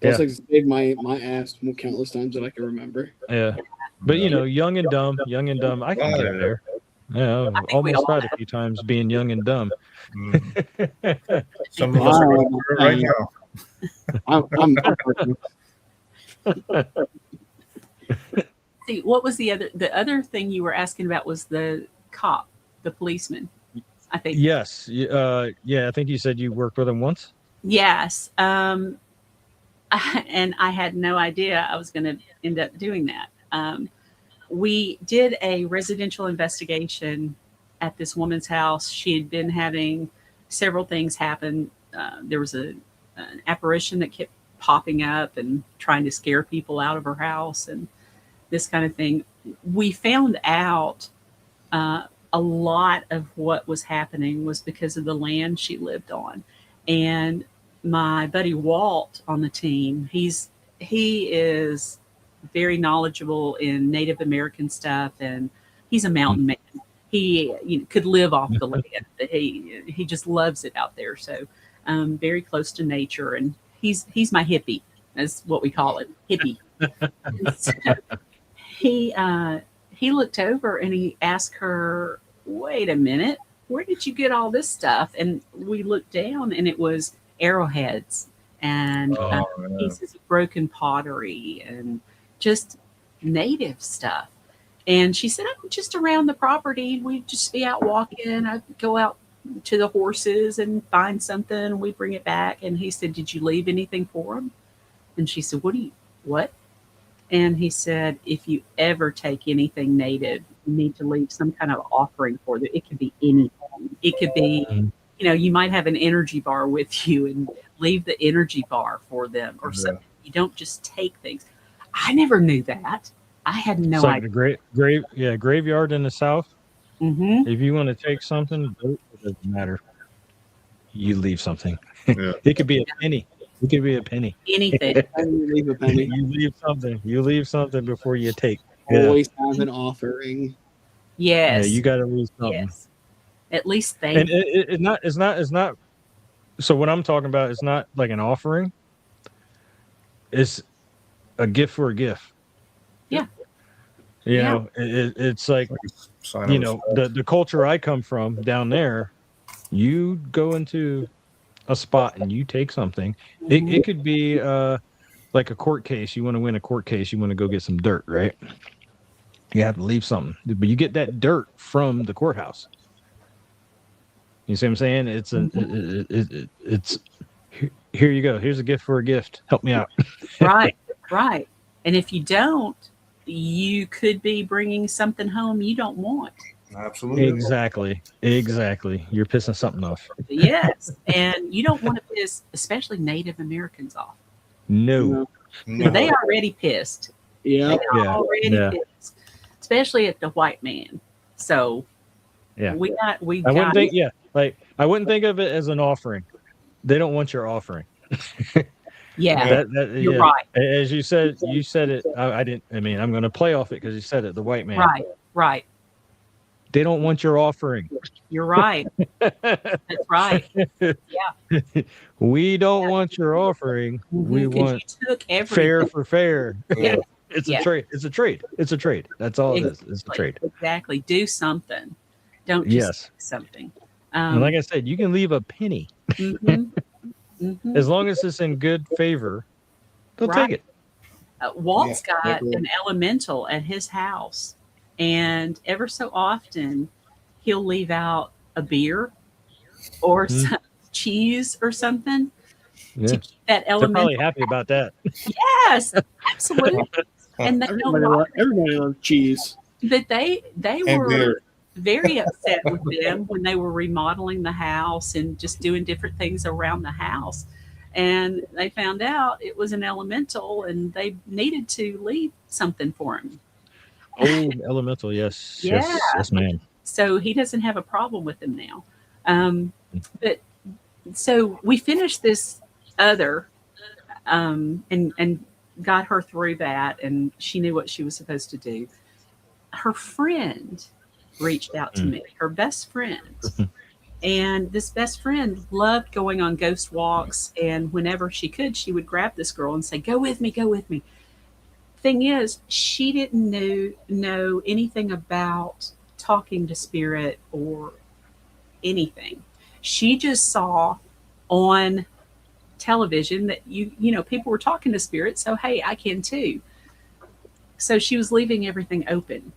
those yeah. things saved my ass countless times that I can remember. yeah. But you know, young and dumb. I can Oh, get yeah. there. Yeah, I I've think we almost all died a few times being young and dumb. Mm. Some of us are going through it right now. See, what was the other thing you were asking about was the cop, the policeman, I think. Yes. Yeah, I think you said you worked with him once. Yes. And I had no idea I was going to end up doing that. We did a residential investigation at this woman's house. She had been having several things happen. There was an apparition that kept popping up and trying to scare people out of her house and this kind of thing. We found out a lot of what was happening was because of the land she lived on. And my buddy Walt on the team, he is very knowledgeable in Native American stuff, and he's a mountain man. He could live off the land. He just loves it out there. So very close to nature, and he's my hippie, is what we call it, hippie. So he looked over and he asked her, "Wait a minute, where did you get all this stuff?" And we looked down, and it was arrowheads and pieces of broken pottery and just native stuff. And she said, "I'm just around the property. We'd just be out walking. I'd go out to the horses and find something. We bring it back." And he said, "Did you leave anything for them?" And she said, what? And he said, "If you ever take anything native, you need to leave some kind of offering for them. It could be anything. It could be, you might have an energy bar with you, and leave the energy bar for them or something. You don't just take things." I never knew that. I had no It's like idea. the graveyard in the South. Mm-hmm. If you want to take something, it doesn't matter. You leave something. Yeah. It could be a penny. It could be a penny. Anything. I didn't leave a penny. You leave something. You leave something before you take. Yeah. Always have an offering. Yes. Yeah, you got to leave something. Yes. At least they. And it's not. So what I'm talking about is not like an offering. It's a gift for a gift. Yeah. You know, it's like, Sign you of know, respect. the culture I come from down there, you go into a spot and you take something. It could be like a court case. You want to win a court case. You want to go get some dirt, right? You have to leave something, but you get that dirt from the courthouse. You see what I'm saying? It's here you go. Here's a gift for a gift. Help me out. Right. And if you don't, you could be bringing something home you don't want. Absolutely. Exactly. You're pissing something off. Yes. And you don't want to piss, especially Native Americans, off. No. No. They are already pissed. Yeah. They're already pissed, especially at the white man. So Yeah. we got. I wouldn't think. Yeah. Like I wouldn't think of it as an offering. They don't want your offering. Yeah. You're right. As you said it. I didn't. I mean, I'm going to play off it because you said it. The white man. Right. They don't want your offering. You're right. That's right. Yeah. We don't want your offering. We want you took everything. fair for fair. Yeah. It's a trade. It's a trade. That's all it is. It's a trade. Exactly. Do something. Don't just do something. And like I said, you can leave a penny. As long as it's in good favor, they'll take it. Walt's got an elemental at his house, and ever so often he'll leave out a beer or some cheese or something to keep that elemental. They're probably happy about that. Yes, absolutely. And they don't Everybody loves cheese. But they And were beer. very upset with them when they were remodeling the house and just doing different things around the house. And they found out it was an elemental and they needed to leave something for him. Oh, elemental. Yes, Yeah. yes, yes, ma'am. So he doesn't have a problem with them now. But so we finished this other and got her through that, and she knew what she was supposed to do. Her friend reached out to me, her best friend. And this best friend loved going on ghost walks. And whenever she could, she would grab this girl and say, go with me, go with me. Thing is, she didn't know anything about talking to spirit or anything. She just saw on television that people were talking to spirits, so hey, I can too. So she was leaving everything open.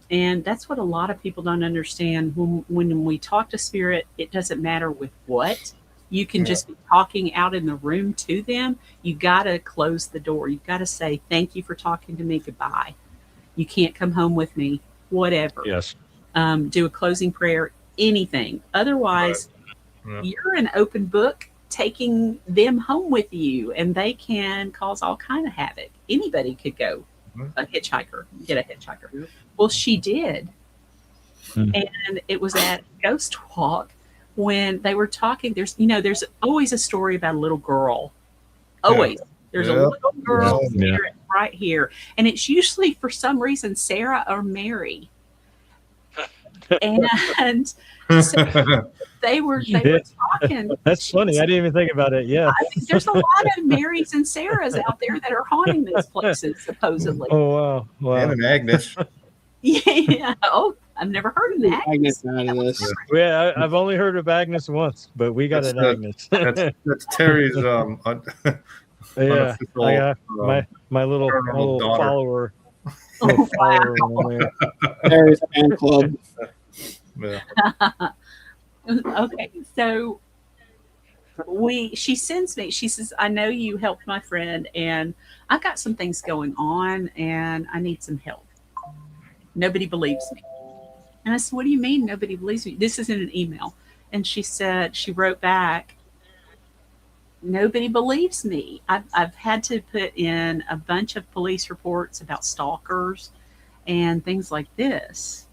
And that's what a lot of people don't understand. When we talk to spirit, it doesn't matter with what. You can just be talking out in the room to them. You got to close the door. You've got to say, thank you for talking to me. Goodbye. You can't come home with me. Whatever. Yes. Do a closing prayer, anything. Otherwise, you're an open book taking them home with you, and they can cause all kind of havoc. Anybody could go get a hitchhiker. Well, she did. And it was at Ghost Walk when they were talking. There's always a story about a little girl. Always. There's a little girl spirit right here. And it's usually, for some reason, Sarah or Mary. And so they were talking. That's funny. I didn't even think about it. Yeah. I think there's a lot of Marys and Sarahs out there that are haunting these places, supposedly. Oh, wow. And an Agnes. Yeah. Oh, I've never heard of that. Agnes out of this. Yeah, I've only heard of Agnes once, but we got an Agnes. That's Terry's yeah, unofficial, I got my little daughter. follower. Oh, Little wow. follower on there. There's a fan club. Yeah. Okay, so she sends me, she says, I know you helped my friend and I've got some things going on and I need some help. Nobody believes me. And I said, what do you mean nobody believes me? This is in an email. And she said, she wrote back, nobody believes me. I've had to put in a bunch of police reports about stalkers and things like this.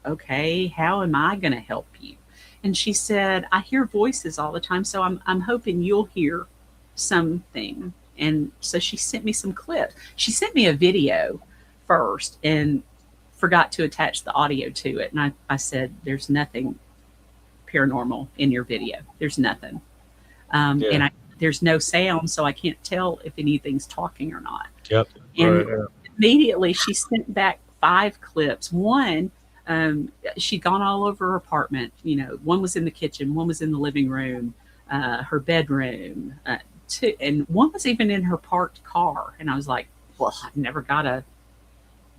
Okay, how am I going to help you? And she said, I hear voices all the time, so I'm hoping you'll hear something. And so she sent me some clips. She sent me a video first and forgot to attach the audio to it. And I said, there's nothing paranormal in your video. There's nothing. And there's no sound, so I can't tell if anything's talking or not. Yep. And immediately she sent back 5 clips. One, she'd gone all over her apartment. One was in the kitchen, one was in the living room, her bedroom, and one was even in her parked car. And I was like, well, I've never got a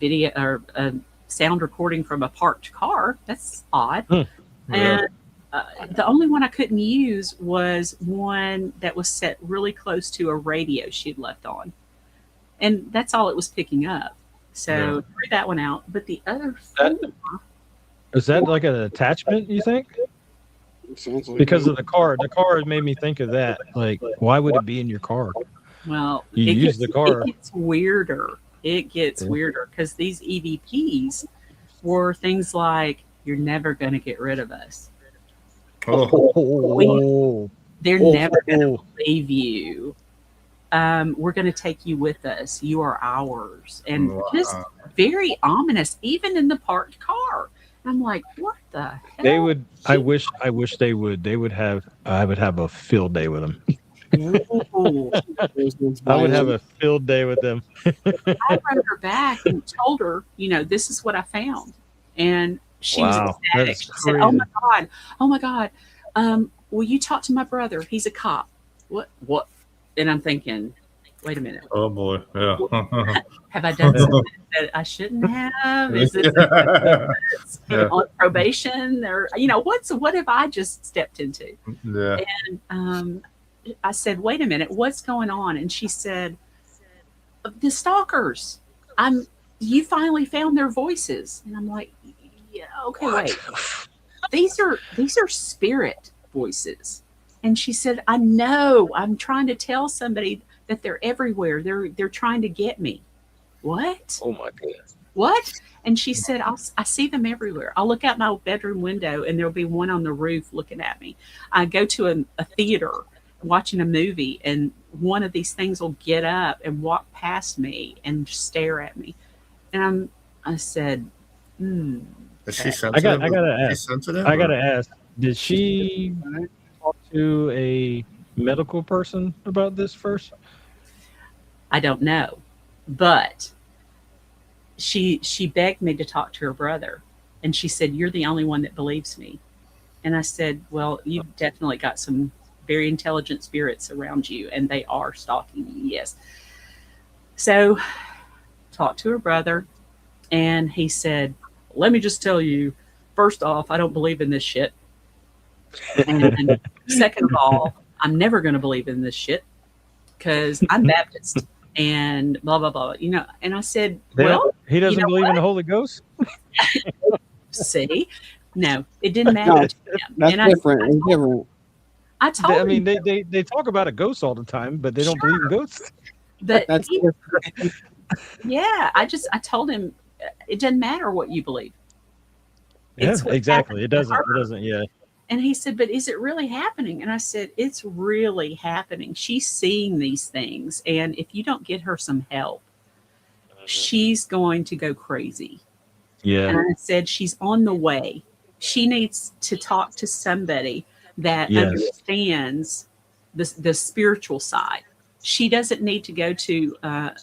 video or a sound recording from a parked car. That's odd. And the only one I couldn't use was one that was set really close to a radio she'd left on. And that's all it was picking up. So threw that one out. But the other is that like an attachment, you think? Sounds like Because of the car. The car made me think of that. Like, why would it be in your car? well, You use the car. It gets weirder. It gets weirder because these EVPs were things like, you're never going to get rid of us. They're never going to leave you. We're going to take you with us. You are ours. And just very ominous, even in the parked car. I'm like, what the hell? They would. I wish they would. They would have. I would have a field day with them. Ooh. I would have a field day with them. I wrote her back and told her, this is what I found. And she was ecstatic. She said, oh my God. Will you talk to my brother? He's a cop. What? And I'm thinking, wait a minute. Oh boy. Yeah. Have I done something that I shouldn't have? Is this on probation? Or, what have I just stepped into? Yeah. And I said, wait a minute, what's going on? And she said, the stalkers. I'm you finally found their voices. And I'm like, yeah, okay, What? wait. These are spirit voices. And she said, I know. I'm trying to tell somebody that they're everywhere. They're trying to get me. What? Oh my god. What? And she said, I see them everywhere. I'll look out my bedroom window and there'll be one on the roof looking at me. I go to a theater watching a movie and one of these things will get up and walk past me and stare at me. And I said, hmm. Is she Okay. sensitive? I gotta Is she ask. sensitive? I or- gotta ask. Did she talk to a medical person about this first? I don't know. But she begged me to talk to her brother. And she said, you're the only one that believes me. And I said, well, you've definitely got some very intelligent spirits around you, and they are stalking you, yes. So, talked to her brother, and he said, let me just tell you, first off, I don't believe in this shit. And second of all, I'm never going to believe in this shit because I'm Baptist and blah, blah, blah. You know, and I said, Yeah, well, he doesn't you know believe in what? the Holy Ghost. See, no, it didn't No, matter to him. that's And different. It's different. I told I mean, him, they talk about a ghost all the time, but they don't believe in ghosts. but That's he, different. yeah, I told him it doesn't matter what you believe. Yeah, It's what exactly. happened It to doesn't. her. It doesn't. Yeah. And he said, but is it really happening? And I said, it's really happening. She's seeing these things. And if you don't get her some help, she's going to go crazy. Yeah. And I said, she's on the way. She needs to talk to somebody that Yes. understands the spiritual side. She doesn't need to go to a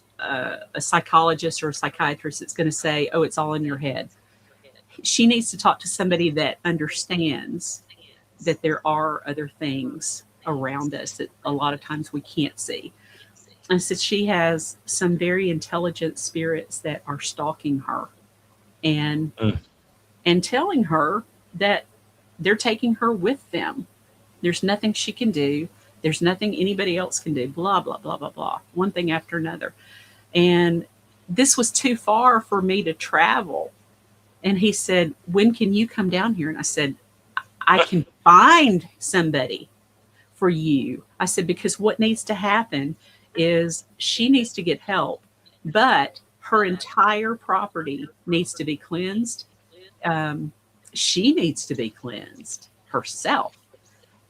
psychologist or a psychiatrist that's going to say, oh, it's all in your head. She needs to talk to somebody that understands that there are other things around us that a lot of times we can't see. And so she has some very intelligent spirits that are stalking her and Mm. and telling her that they're taking her with them. There's nothing she can do. There's nothing anybody else can do. Blah blah blah blah blah. One thing after another. And this was too far for me to travel. And he said, when can you come down here? And I said, I can find somebody for you. I said, because what needs to happen is she needs to get help, but her entire property needs to be cleansed. She needs to be cleansed herself.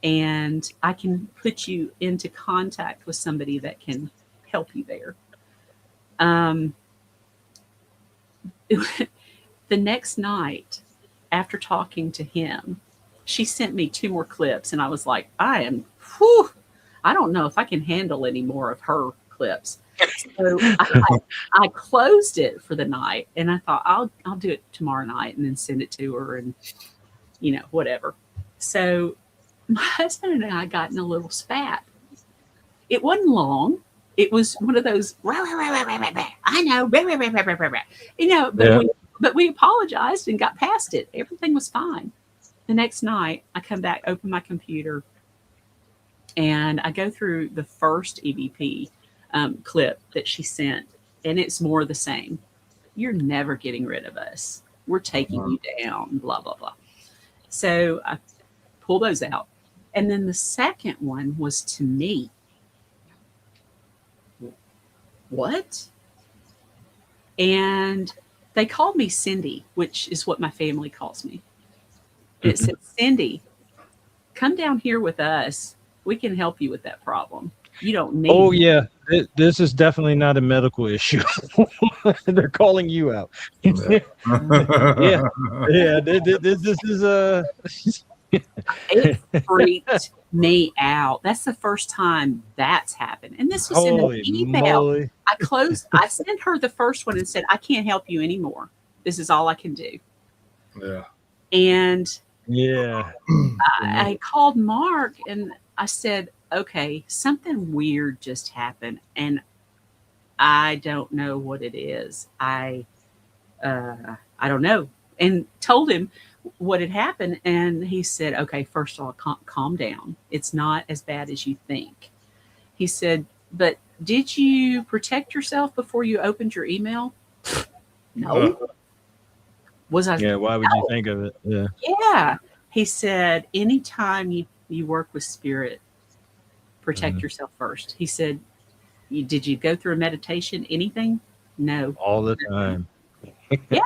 And I can put you into contact with somebody that can help you there. Um, the next night, after talking to him, she sent me 2 more clips, and I was like, I don't know if I can handle any more of her clips. So I closed it for the night, and I thought I'll do it tomorrow night and then send it to her, and whatever. So my husband and I got in a little spat. It wasn't long. It was one of those I know, but Yeah. we apologized and got past it. Everything was fine. The next night, I come back, open my computer, and I go through the first EVP clip that she sent, and it's more the same. You're never getting rid of us. We're taking you down, blah, blah, blah. So I pull those out. And then the second one was to me. What? And they called me Cindy, which is what my family calls me. And it said, Cindy, come down here with us. We can help you with that problem. You don't need. Oh yeah, this is definitely not a medical issue. They're calling you out. Yeah. Yeah, this is a. It freaked me out. That's the first time that's happened. And this was in Holy an email. moly! I sent her the first one and said, I can't help you anymore. This is all I can do. Yeah. And Yeah. I called Mark and I said, okay, something weird just happened and I don't know what it is. I don't know. And told him what had happened. And he said, okay, first of all, calm down. It's not as bad as you think. He said, but did you protect yourself before you opened your email? No. Was I? Yeah. Why would you think of it? Yeah. Yeah. He said, anytime you work with spirit, protect yourself first. He said, did you go through a meditation? Anything? No. All the time. Yeah.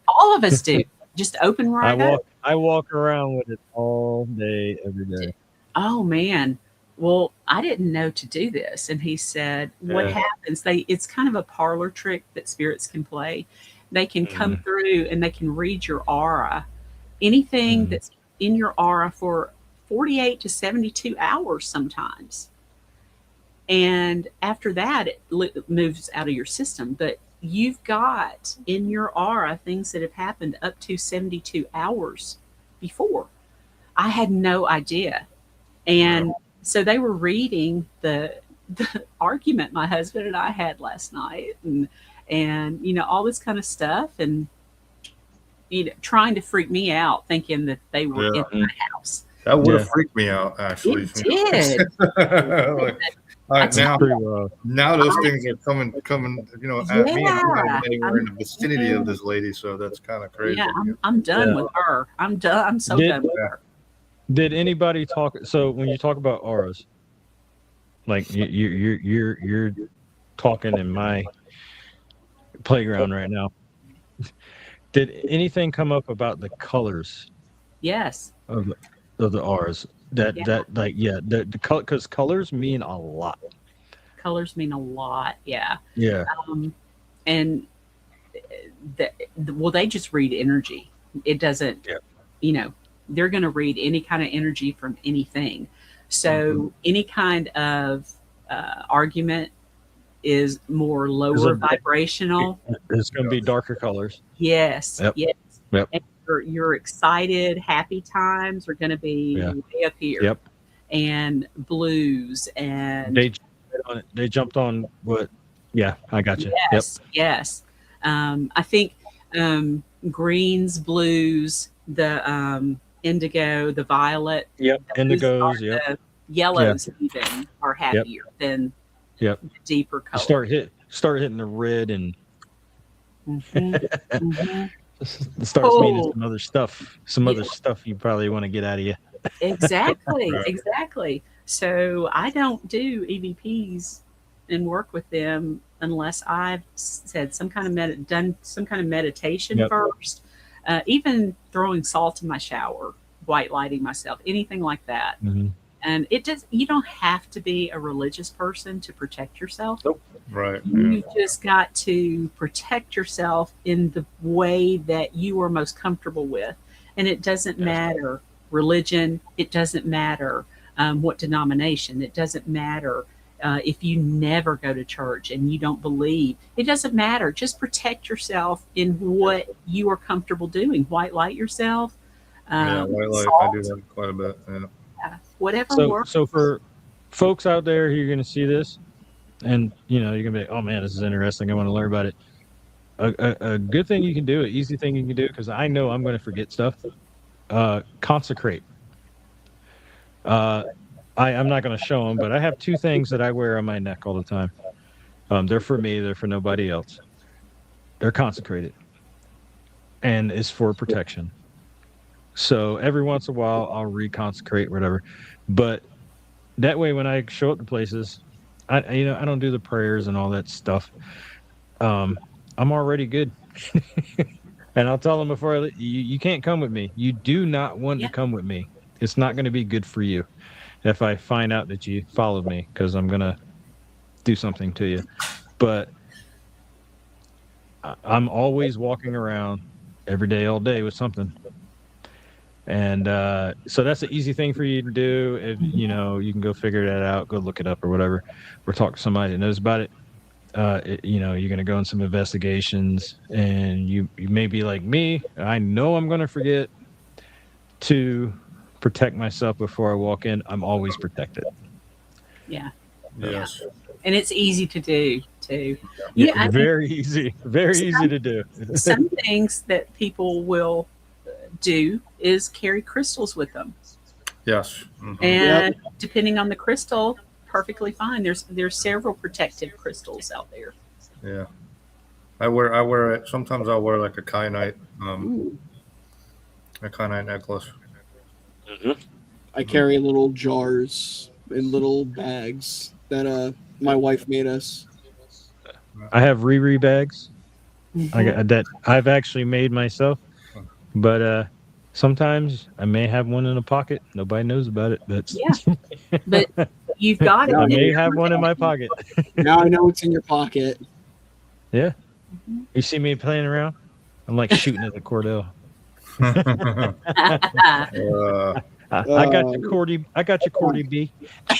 All of us do. Just open right up. I walk around with it all day, every day. Oh man. Well, I didn't know to do this. And he said, what Yeah. happens? It's kind of a parlor trick that spirits can play. They can come through and they can read your aura. Anything that's in your aura for 48 to 72 hours sometimes. And after that, it moves out of your system. But you've got in your aura things that have happened up to 72 hours before. I had no idea. And so they were reading the argument my husband and I had last night and you know, all this kind of stuff, and you know, trying to freak me out, thinking that they were in my house. That would have freaked me out, actually. It did. Like, all right, now those things are coming, you know, at me. I'm not anywhere in the vicinity of this lady, so that's kind of crazy. Yeah, I'm done with her. I'm done. I'm so done with her. Did anybody talk? So when you talk about auras, like you're talking in my playground right now. Did anything come up about the colors? Yes. Of the auras the color, because colors mean a lot. Colors mean a lot. Yeah. Yeah. And well, they just read energy. It doesn't. Yeah. You know, they're going to read any kind of energy from anything. So any kind of argument is more lower vibrational. It's going to be darker colors. Yes. Yep. Yes. Yep. And your excited, happy times are going to be way up here. Yep. And blues and they jumped on what? Yeah, I got you. Yes. Yep. Yes. I think greens, blues, the indigo, the violet. Yep. Indigos. Yep. The yellows even are happier than the deeper colors. Start hitting the red and starts Oh. meaning some other stuff you probably want to get out of you. Exactly. Exactly. So I don't do EVPs and work with them unless I've said some kind of done some kind of meditation first. Even throwing salt in my shower, white lighting myself, anything like that. And you don't have to be a religious person to protect yourself. Nope. Right. You just got to protect yourself in the way that you are most comfortable with. And it doesn't matter religion. It doesn't matter what denomination. It doesn't matter if you never go to church and you don't believe. It doesn't matter. Just protect yourself in what you are comfortable doing. White light yourself. White light. Salt, I do that quite a bit. whatever works. So for folks out there who are going to see this, and you know, you're going to be like, oh man, this is interesting. I want to learn about it. A good thing you can do, an easy thing you can do, because I know I'm going to forget stuff. Consecrate. I'm not going to show them, but I have two things that I wear on my neck all the time. They're for me. They're for nobody else. They're consecrated, and it's for protection. So every once in a while, I'll reconsecrate, whatever. But that way, when I show up to places, I don't do the prayers and all that stuff. I'm already good. And I'll tell them before I leave, you can't come with me. You do not want to come with me. It's not going to be good for you if I find out that you followed me, because I'm going to do something to you. But I'm always walking around every day, all day with something. And so that's an easy thing for you to do. If, you can go figure that out, go look it up or whatever, or talk to somebody that knows about it. You're going to go in some investigations, and you may be like me. I know I'm going to forget to protect myself before I walk in. I'm always protected. Yeah. Yes. And it's easy to do too. Very easy to do. Some things that people will do is carry crystals with them. Yes. Mm-hmm. And depending on the crystal, perfectly fine. There's several protective crystals out there. Yeah. I wear it. Sometimes I'll wear like a kyanite Ooh. necklace. I carry little jars in little bags that my wife made us. I have Riri bags. I Mhm. got that I've actually made myself, but sometimes I may have one in a pocket. Nobody knows about it. That's Yeah, but you've got it. I Yeah. may have one in my pocket. Now I know it's in your pocket. Yeah, Mhm. you see me playing around. I'm like shooting at the Cordell. I got Uh, your Cordy. I got your Cordy B. I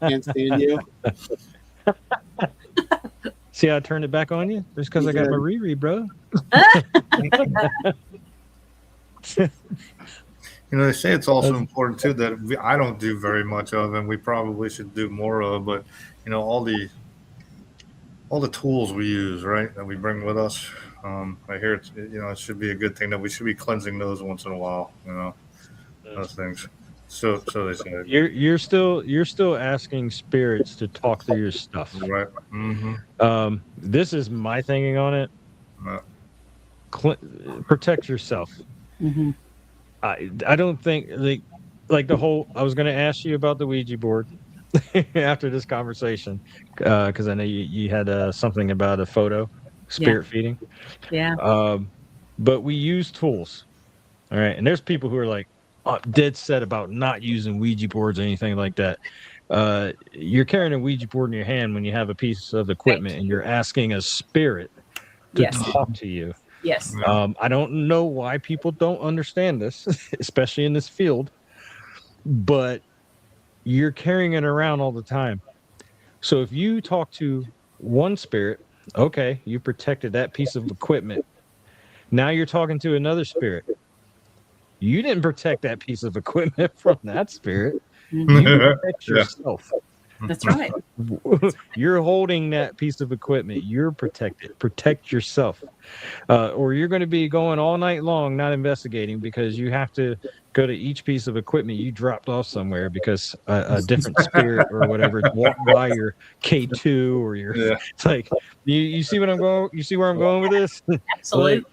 can't stand you. See how I turned it back on you? Just because I got my Riri, bro. They say it's also important too that I don't do very much of, and we probably should do more of. But all the tools we use, right, that we bring with us. I hear it should be a good thing that we should be cleansing those once in a while. Those things. So they say. You're still asking spirits to talk through your stuff. Right. Mm-hmm. This is my thinking on it. Protect yourself. Mhm. I don't think like the whole. I was going to ask you about the Ouija board after this conversation because I know you had something about a photo spirit feeding. Yeah. But we use tools. All right, and there's people who are like dead set about not using Ouija boards or anything like that. You're carrying a Ouija board in your hand when you have a piece of equipment and you're asking a spirit to Yes. talk to you. Yes. I don't know why people don't understand this, especially in this field, but you're carrying it around all the time. So if you talk to one spirit, okay, you protected that piece of equipment. Now you're talking to another spirit. You didn't protect that piece of equipment from that spirit. Mhm. You protect Yeah. yourself. That's right. You're holding that piece of equipment. You're protected. Protect yourself. Or you're going to be going all night long not investigating because you have to go to each piece of equipment you dropped off somewhere because a different spirit or whatever walked by your K2 or your. Yeah. It's like you see what I'm going. You see where I'm going with this. Absolutely.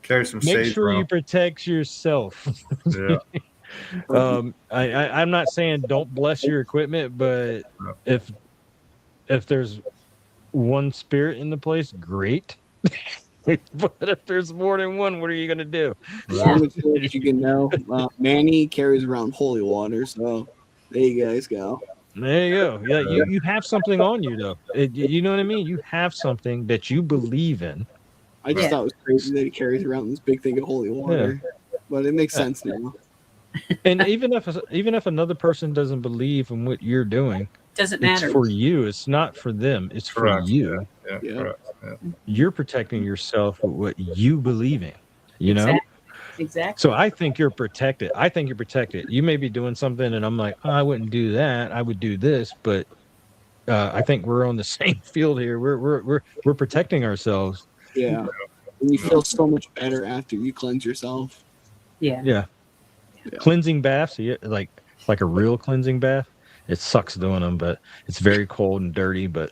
Carry some Make sage sure you around. protect yourself. Yeah. I'm not saying don't bless your equipment, but if there's one spirit in the place, great. But if there's more than one, what are you gonna do? Yeah. Some that you can know. Manny carries around holy water, so there you guys go. There you go. Yeah, you have something on you though. You know what I mean? You have something that you believe in. I just Yeah. thought it was crazy that he carries around this big thing of holy water, but it makes sense now. And even if another person doesn't believe in what you're doing, Doesn't it's matter. for you. It's not for them. It's for Correct. you. Yeah. Yeah. Correct. Yeah. You're protecting yourself with what you believe in. You know? Exactly. So I think you're protected. I think you're protected. You may be doing something, and I'm like, oh, I wouldn't do that. I would do this, but I think we're on the same field here. We're protecting ourselves. Yeah. And you feel so much better after you cleanse yourself. Yeah. Yeah. Cleansing baths, like a real cleansing bath. It sucks doing them, but it's very cold and dirty. But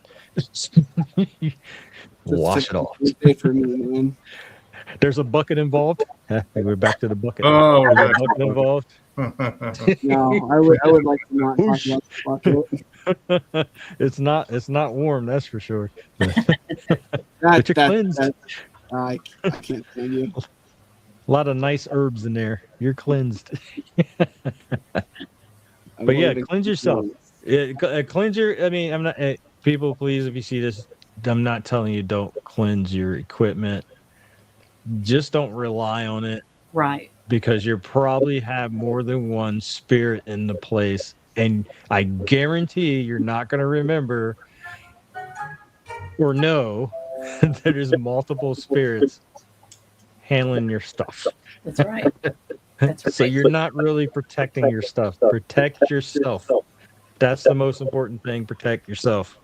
wash it off. Day for me, man. There's a bucket involved. We're back to the bucket. Oh, There's yeah. a bucket involved. No, I would like to not talk about the bucket. It's not warm, that's for sure. That, But you're cleansed. I can't stand you. A lot of nice herbs in there. You're cleansed. I But yeah, wanted to- cleanse yourself. Cleanse your. I mean, I'm not. People, please, if you see this, I'm not telling you don't cleanse your equipment. Just don't rely on it Right. because you probably have more than one spirit in the place, and I guarantee you're not going to remember or know that there's multiple spirits handling your stuff. That's right. That's So right. you're not really protecting your stuff. Protect yourself. That's the most important thing. Protect yourself.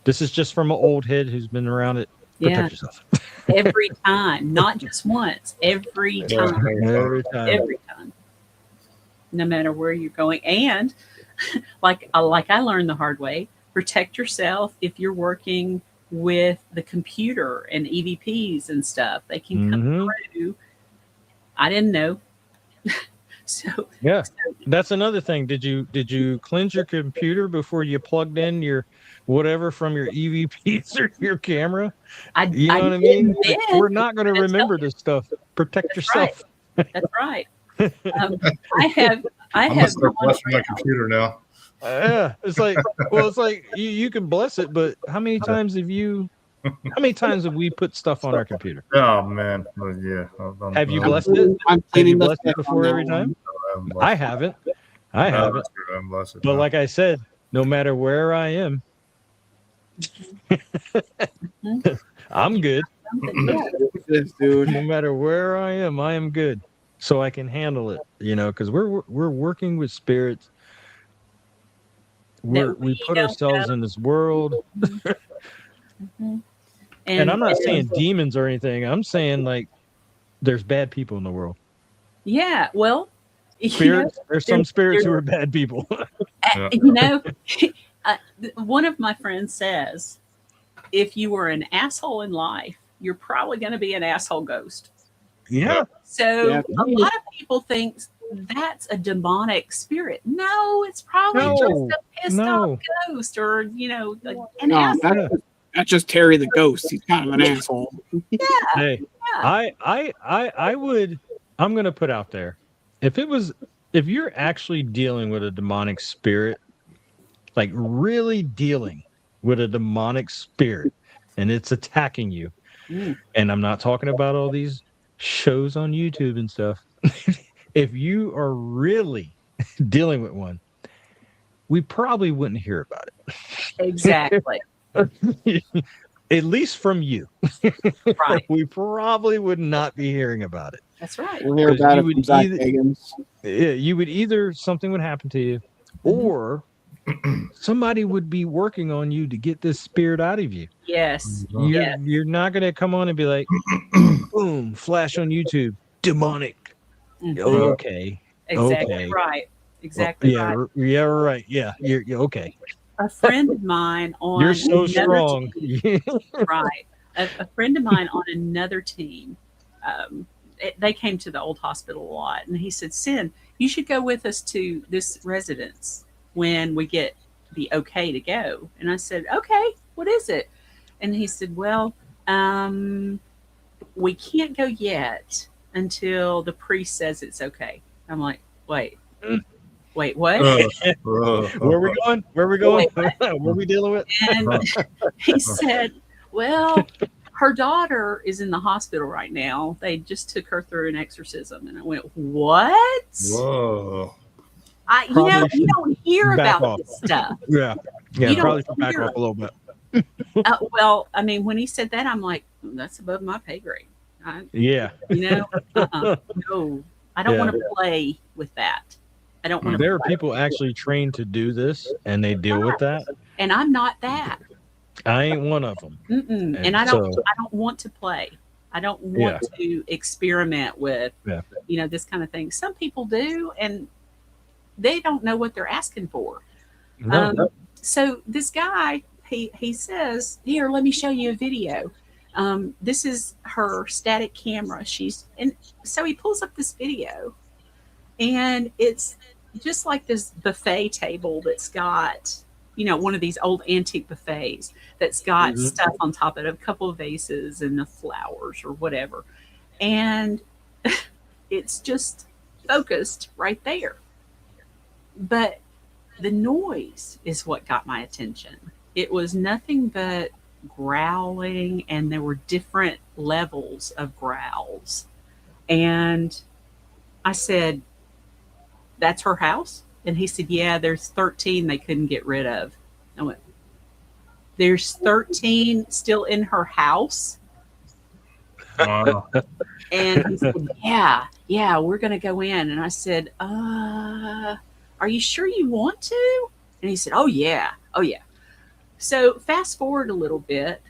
This is just from an old head who's been around it. Protect Yeah. yourself. Every time, not just once. Every time. Every time. Every time. No matter where you're going. And like I learned the hard way, protect yourself if you're working with the computer and EVPs and stuff. They can come through. I didn't know. So yeah, that's another thing. Did you cleanse your computer before you plugged in your whatever from your EVPs or your camera? You know what I mean? Like, we're not going to remember this stuff. Protect yourself. Right. That's right. I have start blessing my computer now. Yeah, it's like, well, it's like you can bless it, but how many times have we put stuff on our computer? Oh man, yeah. Have you blessed it? I'm Have you cleaning blessed it before every time? I haven't. But like I said, no matter where I am, I'm good. Dude. No matter where I am good. So I can handle it, because we're working with spirits. We put ourselves in this world. And I'm not saying demons or anything. I'm saying like there's bad people in the world. Yeah, well, spirits. There's some spirits who are bad people. One of my friends says, if you were an asshole in life, you're probably going to be an asshole ghost. Yeah. So a lot of people think that's a demonic spirit. No, it's probably just a pissed off ghost, or an asshole. That's just Terry the ghost. He's kind of an asshole. Yeah. Hey, yeah. I'm going to put out there, if you're actually dealing with a demonic spirit, like really dealing with a demonic spirit, and it's attacking you, and I'm not talking about all these shows on YouTube and stuff. If you are really dealing with one, we probably wouldn't hear about it. Exactly. At least from you. Right. We probably would not be hearing about it. That's right. We'll hear about it from Zach Higgins. Yeah, you would either something would happen to you, or somebody would be working on you to get this spirit out of you. Yes. You're not going to come on and be like, boom, flash on YouTube, demonic. Okay. Exactly right. Exactly right. Yeah, right. Yeah, you're okay. A friend of mine on you're so strong. Team, right. A friend of mine on another team, they came to the old hospital a lot, and he said, Cyn, you should go with us to this residence when we get the okay to go. And I said, okay, what is it? And he said, well, we can't go yet until the priest says it's okay. I'm like, wait, what? Where we going? Wait, what are we dealing with? And he said, well, her daughter is in the hospital right now. They just took her through an exorcism. And I went, what? Whoa. You don't hear about this stuff. Yeah. Probably should back off a little bit. Well, I mean, when he said that, I'm like, that's above my pay grade. No, I don't want to play with that. I don't want to. There are people actually trained to do this, and they deal with that. And I'm not that. I ain't one of them. And I don't want to play. I don't want to experiment with, this kind of thing. Some people do, and they don't know what they're asking for. No. So this guy, he says, here, let me show you a video. This is her static camera. So he pulls up this video, and it's just like this buffet table that's got, one of these old antique buffets that's got stuff on top of it, a couple of vases and the flowers or whatever. And it's just focused right there. But the noise is what got my attention. It was nothing but growling, and there were different levels of growls. And I said, that's her house? And he said, yeah, there's 13 they couldn't get rid of. I went, there's 13 still in her house? Wow. And he said, yeah, we're going to go in. And I said, are you sure you want to? And he said, oh yeah. So fast forward a little bit,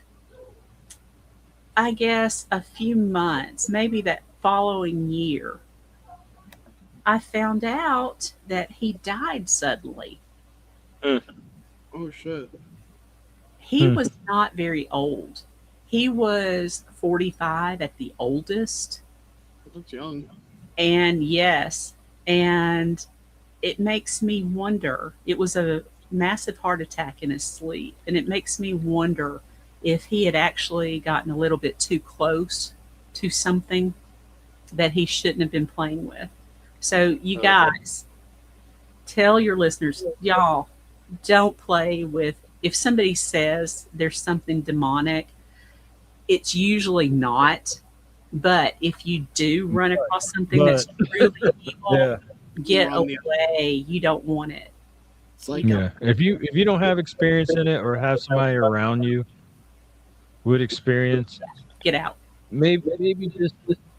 I guess a few months, maybe that following year, I found out that he died suddenly. Oh, shit. He was not very old. He was 45 at the oldest. He looks young. And yes, and it makes me wonder. It was a massive heart attack in his sleep. And it makes me wonder if he had actually gotten a little bit too close to something that he shouldn't have been playing with. So, you guys, tell your listeners, y'all, don't play with, if somebody says there's something demonic, it's usually not. But if you do run across something that's truly evil, Yeah. get Run the- away. You don't want it. It's like Yeah. If you don't have experience in it or have somebody around you with experience, Get out. maybe just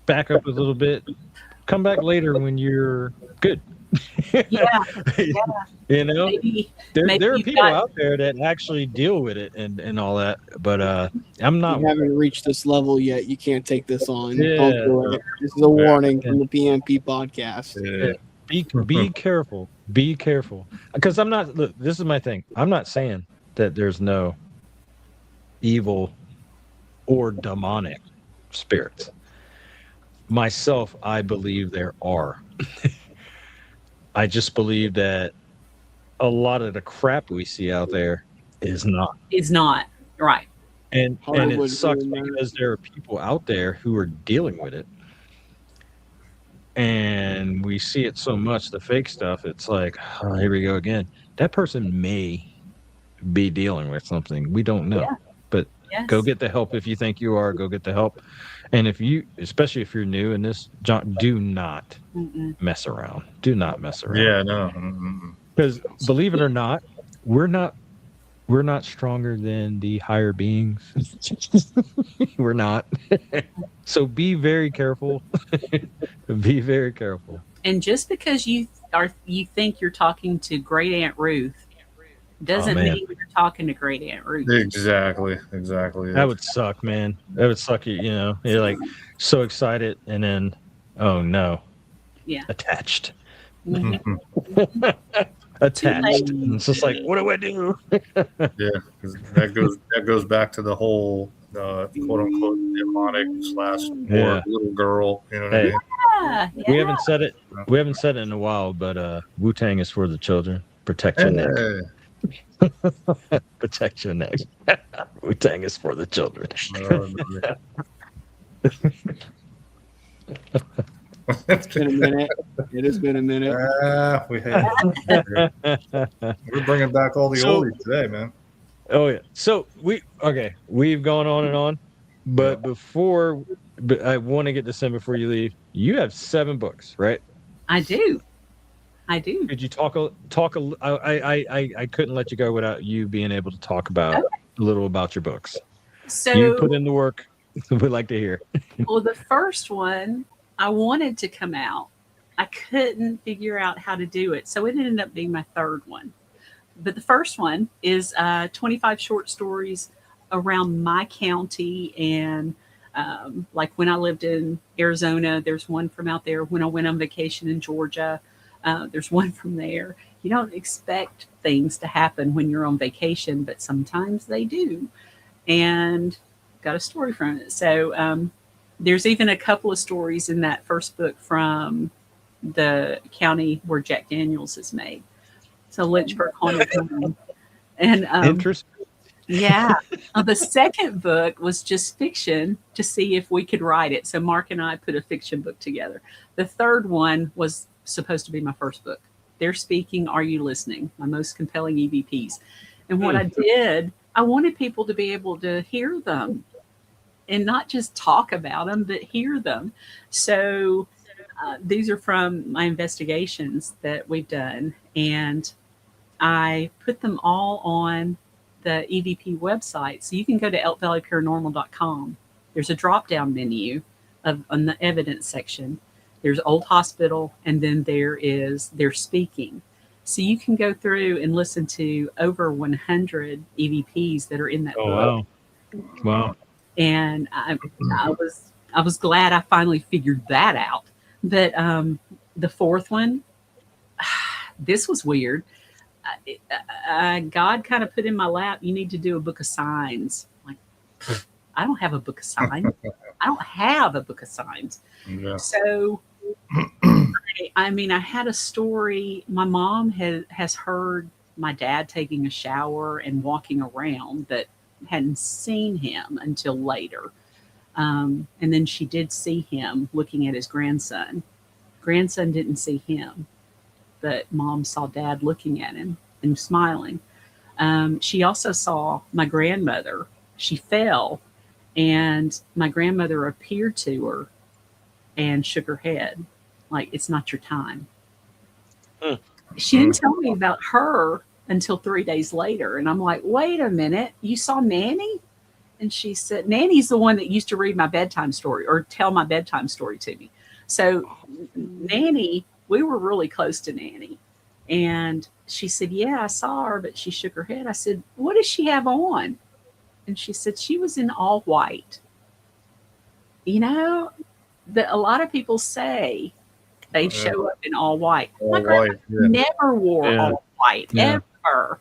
back up a little bit. Come back later when you're good. Yeah. You know, Maybe there are you've people got- out there that actually deal with it and all that, but I'm not. you haven't reached this level yet. You can't take this on. Yeah. Don't do it. This is a warning from the PMP podcast. Yeah. Be careful. Be careful. Because I'm not. Look, this is my thing. I'm not saying that there's no evil or demonic spirits. Myself, I believe there are. I just believe that a lot of the crap we see out there is not. Is not right. And Hollywood it sucks ruined that. because there are people out there who are dealing with it. And we see it so much, the fake stuff, it's like, oh, here we go again. That person may be dealing with something. We don't know. Yeah. But Yes. go get the help if you think you are. Go get the help. And if you, especially if you're new in this, John, do not Mm-mm. mess around. Do not mess around. Yeah, no. Mm-mm. Because believe it or not, we're not stronger than the higher beings. We're not. So be very careful. Be very careful. And just because you think you're talking to Great Aunt Ruth doesn't man. mean you're talking to Great Aunt Ruth. Exactly. That would suck, man. That would suck. You know, you're like so excited, and then, oh no, Yeah. attached, Mhm. Mhm. attached. late. And it's just like, what do I do? Yeah, 'cause that goes back to the whole quote unquote demonic / Yeah. little girl. You know what Hey. I mean? Yeah, We yeah. haven't said it. We haven't said it in a while, but Wu-Tang is for the children. Protect your neck. Hey. Protect your neck. Wu-Tang is for the children. It's been a minute. It has been a minute. We're bringing back all the So- oldies today, man. Oh yeah. So we've gone on and on, but but I want to get this in before you leave. You have 7 books, right? I do. Could you talk? I couldn't let you go without you being able to talk about a little about your books. So You put in the work. We'd like to hear. well, the first one I wanted to come out. I couldn't figure out how to do it. So it ended up being my third one. But the first one is 25 short stories around my county. And like when I lived in Arizona, there's one from out there. When I went on vacation in Georgia, there's one from there. You don't expect things to happen when you're on vacation, but sometimes they do. And got a story from it. So there's even a couple of stories in that first book from the county where Jack Daniels is made. So Lynchburg Haunted Home. And Interest. yeah, the second book was just fiction to see if we could write it. So Mark and I put a fiction book together. The third one was supposed to be my first book. They're Speaking, Are You Listening? My most compelling EVPs. And what I did, I wanted people to be able to hear them and not just talk about them, but hear them. So these are from my investigations that we've done. And I put them all on the EVP website. So you can go to elkvalleyparanormal.com. There's a drop-down menu on the evidence section. There's Old Hospital, and then they're Speaking. So you can go through and listen to over 100 EVPs that are in that book. Wow. And I was glad I finally figured that out. But the fourth one, this was weird. God kind of put in my lap, you need to do a book of signs. Like, I don't have a book of signs. I don't have a book of signs. Yeah. So, I mean, I had a story. My mom has heard my dad taking a shower and walking around, but hadn't seen him until later. And then she did see him looking at his grandson. Grandson didn't see him, but mom saw dad looking at him and smiling. She also saw my grandmother. She fell, and my grandmother appeared to her and shook her head like, it's not your time. She didn't tell me about her until 3 days later. And I'm like, wait a minute, you saw Nanny? And she said, Nanny's the one that used to read my bedtime story or tell my bedtime story to me. So Nanny, we were really close to Nanny. And she said, yeah, I saw her, but she shook her head. I said, what does she have on? And she said, she was in all white. You know, a lot of people say they show up in all white. My grandma never wore all white, ever.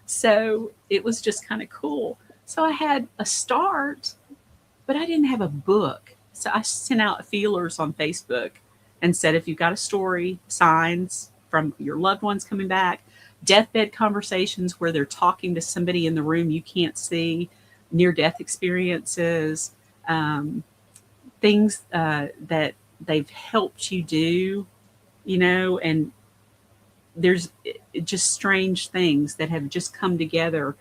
So it was just kind of cool. So I had a start, but I didn't have a book. So I sent out feelers on Facebook and said, if you've got a story, signs from your loved ones coming back, deathbed conversations where they're talking to somebody in the room you can't see, near-death experiences, things that they've helped you do, you know, and there's just strange things that have just come together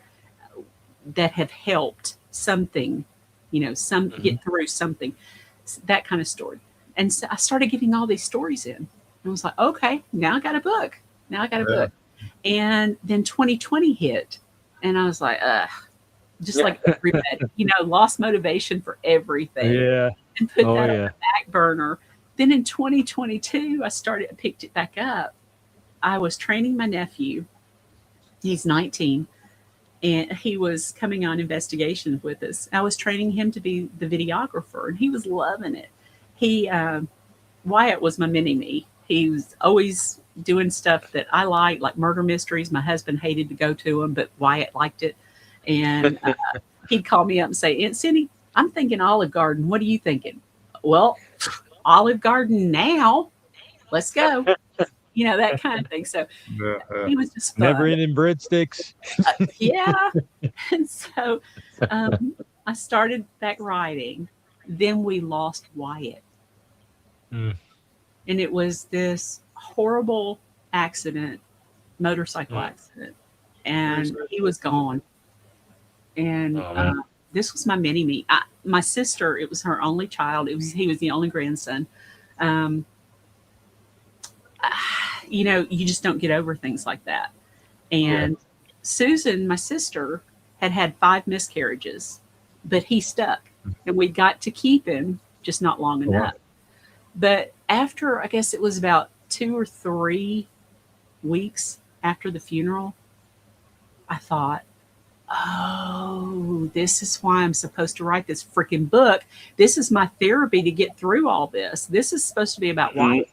that have helped something, you know, get through something, that kind of story. And so I started getting all these stories in. I was like, okay, now I got a book. Book. And then 2020 hit, and I was like, just like everybody, you know, lost motivation for everything. Yeah. And put that on the back burner. Then in 2022, I picked it back up. I was training my nephew. He's 19, and he was coming on investigations with us. I was training him to be the videographer, and he was loving it. Wyatt was my mini-me. He was always doing stuff that I liked, like murder mysteries. My husband hated to go to them, but Wyatt liked it. And he'd call me up and say, Aunt Cindy, I'm thinking Olive Garden. What are you thinking? Well, Olive Garden now. Let's go. You know, that kind of thing. So he was just fun. Never ending breadsticks. Yeah. And so I started back writing. Then we lost Wyatt. And it was this horrible accident, motorcycle accident. And he was gone. And this was my mini-me. My sister, it was her only child. He was the only grandson. You know, you just don't get over things like that. And Susan, my sister, had 5 miscarriages, but he stuck. And we got to keep him, just not long enough. But after, I guess it was about 2 or 3 weeks after the funeral, I thought, oh, this is why I'm supposed to write this freaking book. This is my therapy to get through all this. This is supposed to be about Wyatt.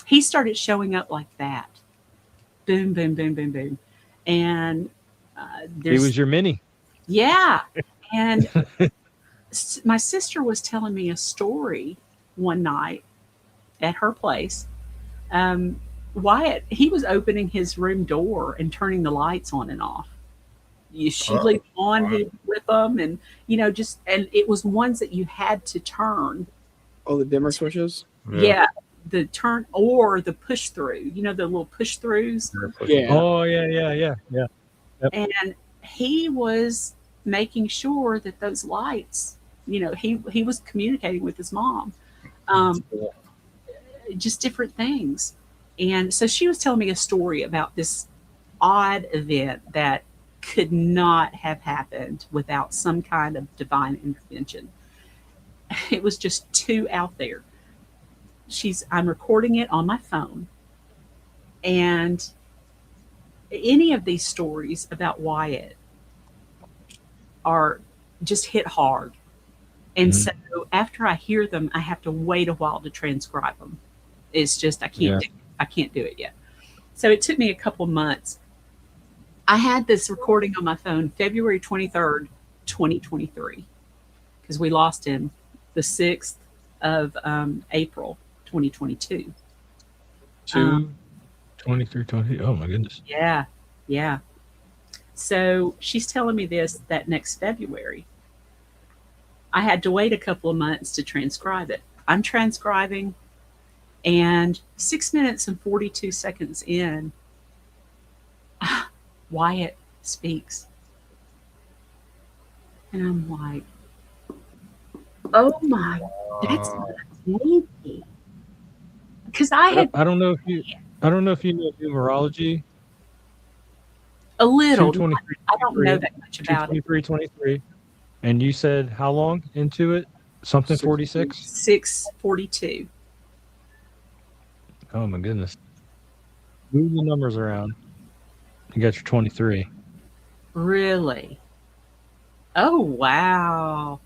He started showing up like that. Boom, boom, boom, boom, boom. And he was your mini. Yeah. And my sister was telling me a story one night at her place. Wyatt, he was opening his room door and turning the lights on and off. She'd leave them on, he'd flip them, and, you know, and it was ones that you had to turn. Oh, the dimmer switches? Yeah. The turn or the push through, you know, the little push throughs. Yeah. Oh, yeah. Yep. And he was making sure that those lights, you know, he was communicating with his mom. Just different things. And so she was telling me a story about this odd event that could not have happened without some kind of divine intervention. It was just too out there. I'm recording it on my phone. And any of these stories about Wyatt are just hit hard. And so after I hear them, I have to wait a while to transcribe them. It's just, I can't do it yet. So it took me a couple months. I had this recording on my phone February 23rd, 2023, because we lost him the 6th of April, 2022. 23, 20. Oh my goodness. Yeah, yeah. So she's telling me this that next February. I had to wait a couple of months to transcribe it. I'm transcribing, and 6 minutes and 42 seconds in, Wyatt speaks. And I'm like, oh my, that's not me. Because I had I don't know if you know numerology. a little, 223, I don't know that much about it. 23. And you said how long into it? Something 46? 6:42. Oh my goodness. Move the numbers around. You got your 23. Really? Oh, wow.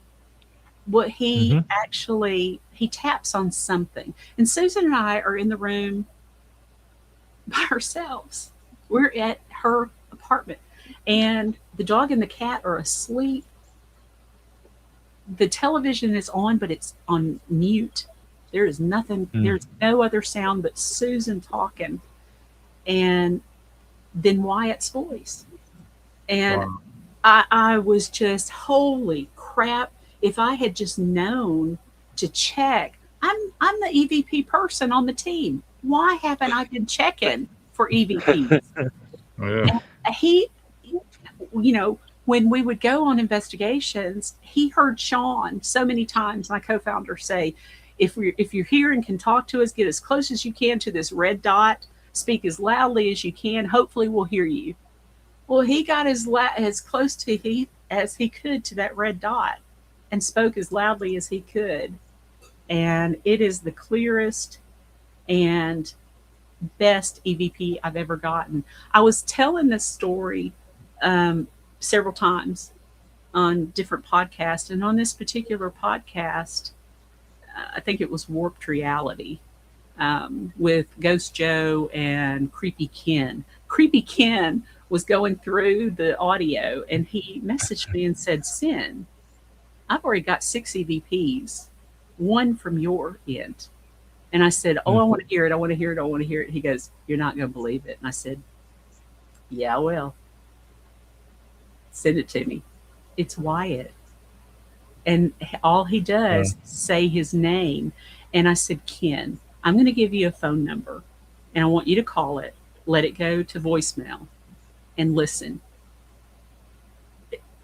What he actually, he taps on something. And Susan and I are in the room by ourselves. We're at her apartment. And the dog and the cat are asleep. The television is on, but it's on mute. There is nothing, there's no other sound but Susan talking. And then Wyatt's voice. And Wow. I was just, holy crap. If I had just known to check, I'm the EVP person on the team. Why haven't I been checking for EVPs? Oh, yeah. He, you know, when we would go on investigations, he heard Sean so many times, my co-founder, say, if you're here and can talk to us, get as close as you can to this red dot, speak as loudly as you can. Hopefully we'll hear you. Well, he got as close to as he could to that red dot and spoke as loudly as he could. And it is the clearest and best EVP I've ever gotten. I was telling this story several times on different podcasts. And on this particular podcast, I think it was Warped Reality, with Ghost Joe and Creepy Ken. Creepy Ken was going through the audio and he messaged me and said, Cyn, I've already got 6 EVPs, one from your end. And I said, oh, I want to hear it. I want to hear it. I want to hear it. He goes, you're not going to believe it. And I said, yeah, I will. Send it to me. It's Wyatt. And all he does is say his name. And I said, Ken, I'm going to give you a phone number and I want you to call it, let it go to voicemail and listen.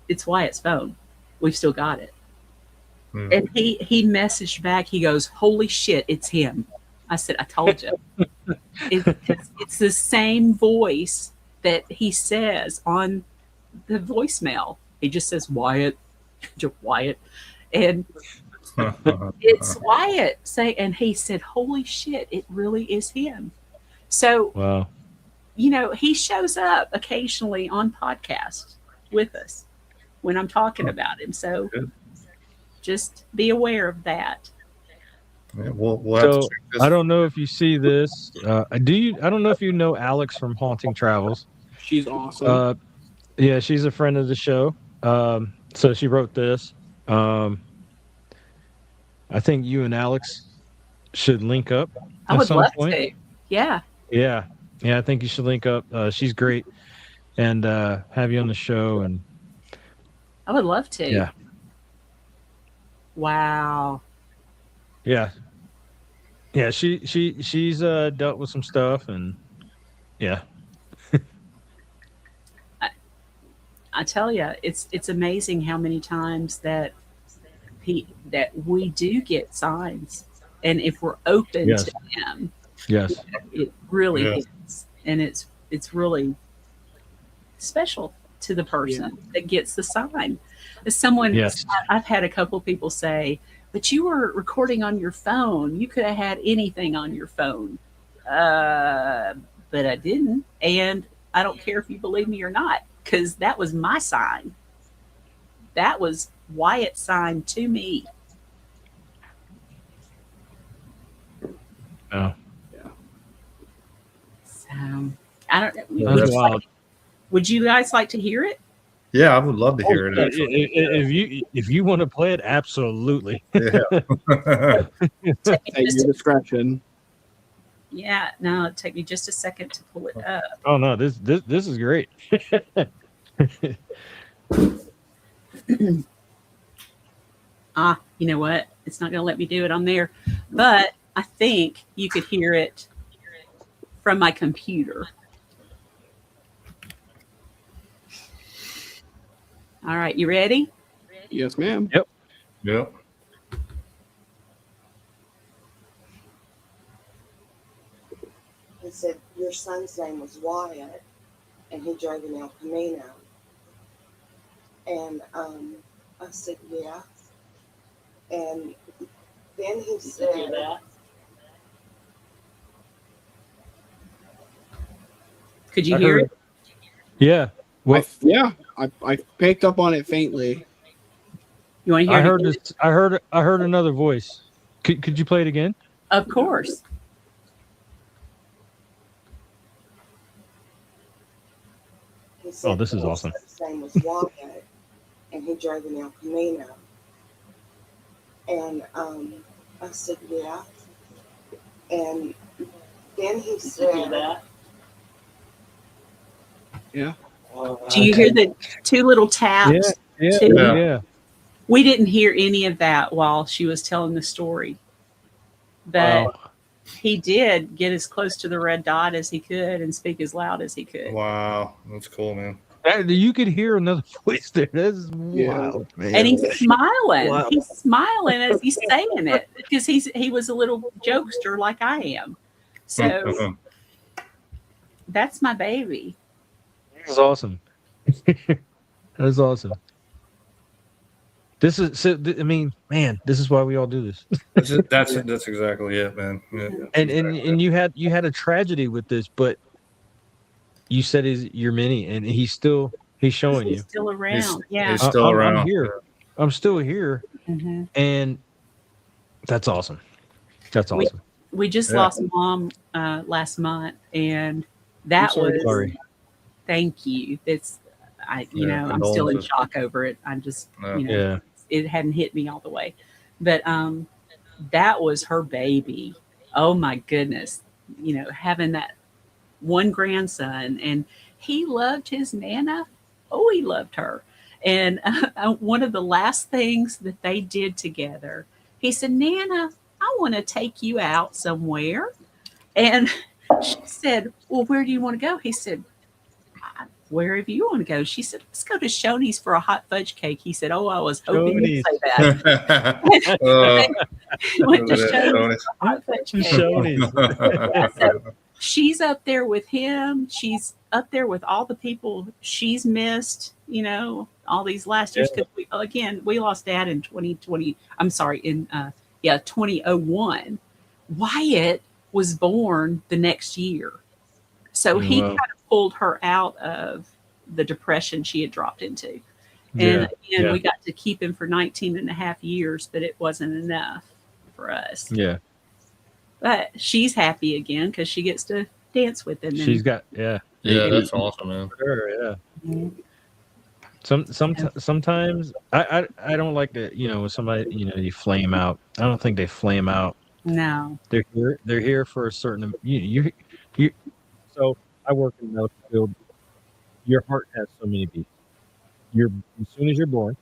It's Wyatt's phone. We've still got it. And he messaged back. He goes, holy shit, it's him. I said, I told you. It's the same voice that he says on the voicemail. He just says, Wyatt, Wyatt. And it's Wyatt and he said, holy shit, it really is him. So, wow. You know, he shows up occasionally on podcasts with us when I'm talking about him. So just be aware of that. Yeah, we'll have to check this. I don't know if you see this. I don't know if you know Alex from Haunting Travels. She's awesome. Yeah, she's a friend of the show. So she wrote this. I think you and Alex should link up I would love to. Yeah. Yeah. I think you should link up. She's great, and have you on the show. And I would love to. Yeah. Wow. Yeah. She's dealt with some stuff, and yeah. I tell you, it's amazing how many times that we do get signs, and if we're open to them, it really is, and it's really special to the person that gets the sign. As someone, I've had a couple people say, but you were recording on your phone. You could have had anything on your phone. But I didn't. And I don't care if you believe me or not, because that was my sign. That was Wyatt's sign to me. Oh. Yeah. I don't. That's wild. Would you guys like to hear it? Yeah, I would love to hear it. Actually. If you want to play it, absolutely. Yeah. At your discretion. Yeah, no, it'd take me just a second to pull it up. Oh no, this is great. You know what? It's not going to let me do it on there, but I think you could hear it from my computer. All right, you ready? Yes, ma'am. Yep. Yep. He said, your son's name was Wyatt, and he drove an El Camino. And I said, yeah. And then he said, Could you hear it? Yeah. What? I picked up on it faintly. You want to hear I it? heard again? this. I heard another voice. Could you play it again? Of course. he said, Oh, this is your awesome. son's name was Wyatt, and he drove an El Camino. And I said, yeah. And then he said, Yeah. Do you hear the two little taps? Yeah. Two? Yeah. We didn't hear any of that while she was telling the story. But Wow. he did get as close to the red dot as he could and speak as loud as he could. Wow, that's cool, man. You could hear another voice there. That's Yeah. wild, man. And he's smiling. Wow. He's smiling as he's saying it because he was a little jokester like I am. So that's my baby. That's awesome. That's awesome. This is. So, I mean, man, this is why we all do this. That's exactly it, man. Yeah, And you had a tragedy with this, but you said you're mini, and he's showing you. He's still around. Yeah. he's still around. I'm here. I'm still here, Mhm. and that's awesome. That's awesome. We just Yeah. lost mom last month, and that was Sorry. thank you. It's I'm still in condolences. shock over it. I'm just Yeah. Yeah. it hadn't hit me all the way, but that was her baby. Oh my goodness, having that one grandson, and he loved his Nana. Oh, he loved her. And one of the last things that they did together, he said, Nana, I want to take you out somewhere. And she said, well, where do you want to go? He said, wherever you want to go. She said, let's go to Shoney's for a hot fudge cake. He said, oh, I was hoping you'd say that. Went to Shoney's for a hot fudge cake. So she's up there with him. She's up there with all the people she's missed, all these last years. Because we lost Dad in 2020. I'm sorry, in 2001. Wyatt was born the next year. So he kind of pulled her out of the depression she had dropped into. And we got to keep him for 19 and a half years, but it wasn't enough for us. Yeah. But she's happy again because she gets to dance with him. She's got Yeah, that's awesome, man. Sure, yeah. Sometimes I don't like to, when somebody, you flame out. I don't think they flame out. No. They're here for a certain you so I work in the medical field. Your heart has so many beats. As soon as you're born,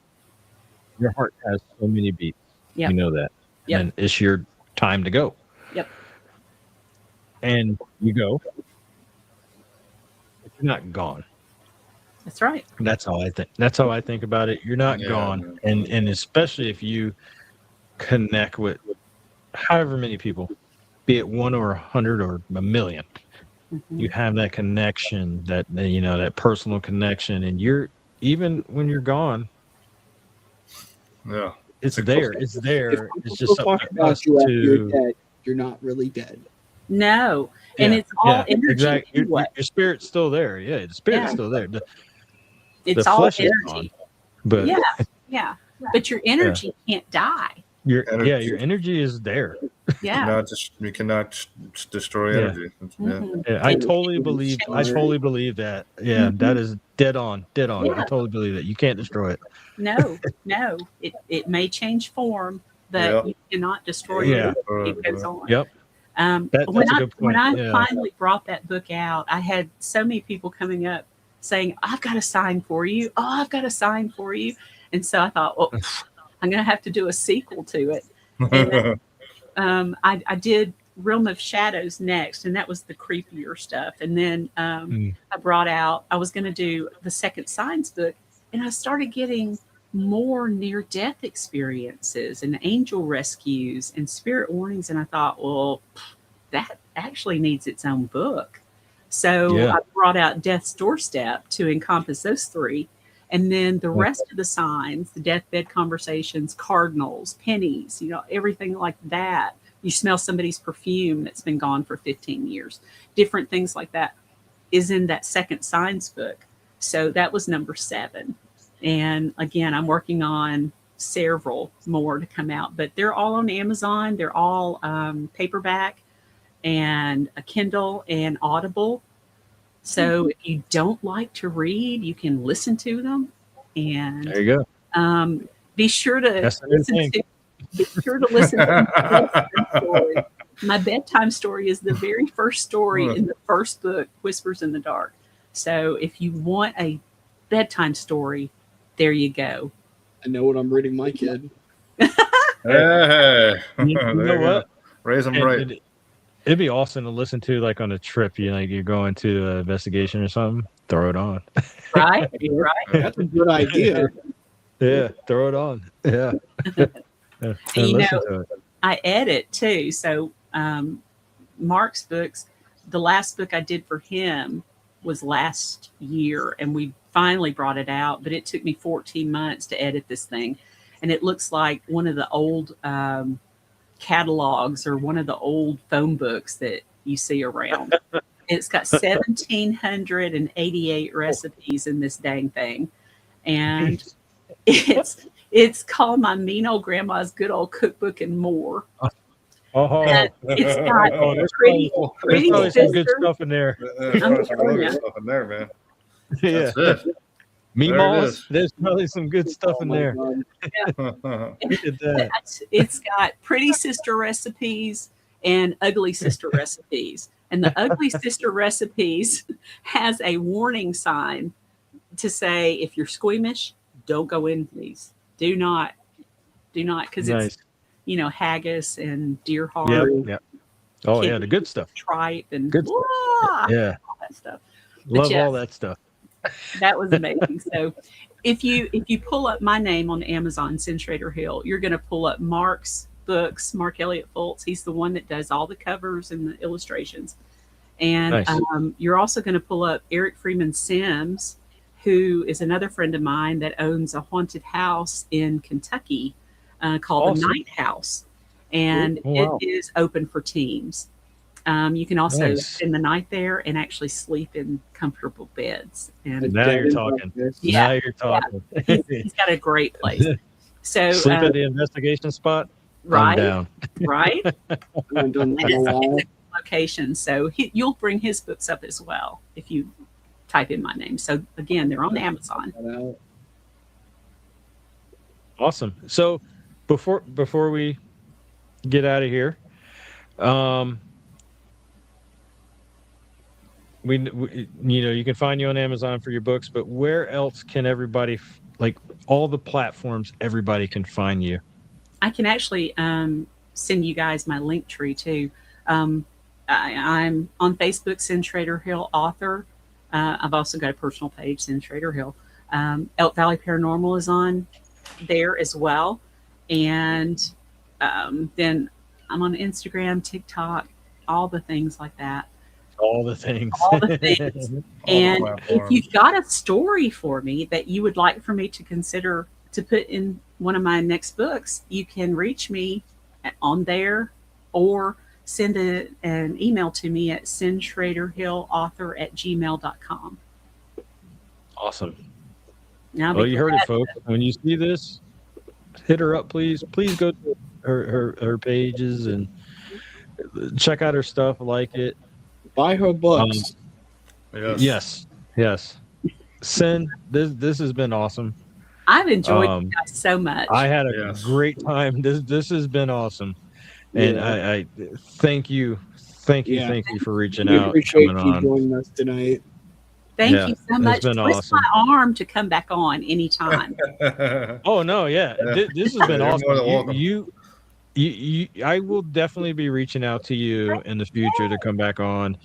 your heart has so many beats. Yep. You know that. Yep. And it's your time to go. Yep. And you go, but you're not gone. That's right. That's how I think. That's how I think about it. You're not gone, and especially if you connect with however many people, be it 1 or 100 or 1,000,000, you have that connection, that that personal connection, and even when you're gone, it's there. It's there. It's just talk something about you after you're dead. You're not really dead. No. And it's all energy. Exactly. Anyway. Your spirit's still there. Yeah, the spirit's still there. It's the all flesh is energy. gone, but Yeah. But your energy can't die. your Energy. your energy is there. Yeah. You cannot destroy Yeah. energy. Yeah. Mhm. Yeah, I And totally it believe. I changes. totally believe that. Yeah, Mhm. that is dead on. Dead on. I Yeah. totally believe that. You can't destroy it. No, no. It may change form, but Yep. you cannot destroy Yeah. it. It goes on. Yep. That's a good When point. I Yeah. finally brought that book out, I had so many people coming up saying, "I've got a sign for you. Oh, I've got a sign for you." And so I thought, well, I'm going to have to do a sequel to it. And I did Realm of Shadows next, and that was the creepier stuff. And then Mm. I was going to do the second science book, and I started getting more near death experiences and angel rescues and spirit warnings. And I thought, well, that actually needs its own book. So Yeah. I brought out Death's Doorstep to encompass those three. And then the rest of the signs, the deathbed conversations, cardinals, pennies, everything like that. You smell somebody's perfume that's been gone for 15 years, different things like that is in that second signs book. So that was number 7. And again, I'm working on several more to come out, but they're all on Amazon. They're all paperback and a Kindle and Audible. So if you don't like to read, you can listen to them. And There you go. be sure to That's the new listen thing. to be sure to listen to my bedtime story. My bedtime story is the very first story in the first book, Whispers in the Dark. So if you want a bedtime story, there you go. I know what I'm reading my kid. Hey, You there know you go. what? Raise them right. It'd be awesome to listen to, like on a trip. You're going to an investigation or something. Throw it on. Right? Right. That's a good idea. Yeah, throw it on. Yeah. And You listen know, to it. I edit too. So Mark's books, the last book I did for him was last year, and we finally brought it out, but it took me 14 months to edit this thing. And it looks like one of the old catalogs or one of the old phone books that you see around. It's got 1,788 recipes in this dang thing. And it's called My Mean Old Grandma's Good Old Cookbook and More. Oh, And it's got there's pretty probably some good sister. stuff in there. There's probably some really good stuff in there, man. Yeah. That's it. Meemaws, is. there's probably some good stuff in my there. God. Look at that. It's got pretty sister recipes and ugly sister recipes. And the ugly sister recipes has a warning sign to say, if you're squeamish, don't go in these. Do not, because Nice. it's haggis and deer heart, Yep. and Yep. Oh yeah, the good stuff. tripe, and Good stuff. blah, Yeah. all that stuff. Love yeah. all that stuff. That was amazing. So if you pull up my name on Amazon, Cyn Shrader Hill, you're going to pull up Mark's books, Mark Elliott Fultz. He's the one that does all the covers and the illustrations. And Nice. You're also going to pull up Eric Freeman Sims, who is another friend of mine that owns a haunted house in Kentucky called the Awesome. Night House. And Oh, wow. it is open for teams. You can also Nice. spend the night there and actually sleep in comfortable beds. And Now you're talking. Yeah. Now you're talking. he's got a great place. So Sleep at the investigation spot. I'm right, down. right, I haven't done that in a it's while. a location. So you'll bring his books up as well if you type in my name. So again, they're on Amazon. Awesome. So before we get out of here, we you can find you on Amazon for your books, but where else can everybody, like all the platforms, everybody can find you? I can actually send you guys my link tree too. I'm on Facebook, Cyn Shrader Hill author. I've also got a personal page, Cyn Shrader Hill. Elk Valley Paranormal is on there as well. And then I'm on Instagram, TikTok, all the things like that. All the things. All the things. And if you've got a story for me that you would like for me to consider to put in one of my next books, you can reach me on there or send an email to me at cynshraderhillauthor@gmail.com. Awesome. Now, Well, you heard it, folks. When you see this, hit her up, please. Please go to her pages and check out her stuff. Like it. Buy her books. Yes. Cyn, this has been awesome. I've enjoyed you guys so much. I had a great time. This has been awesome, and I thank you for reaching We out. appreciate coming you on. joining us tonight. Thank you so much. It's been Twist awesome. my arm to come back on anytime. Oh no, yeah. This has been You're more than awesome. welcome. You, I will definitely be reaching out to you in the future to come back on.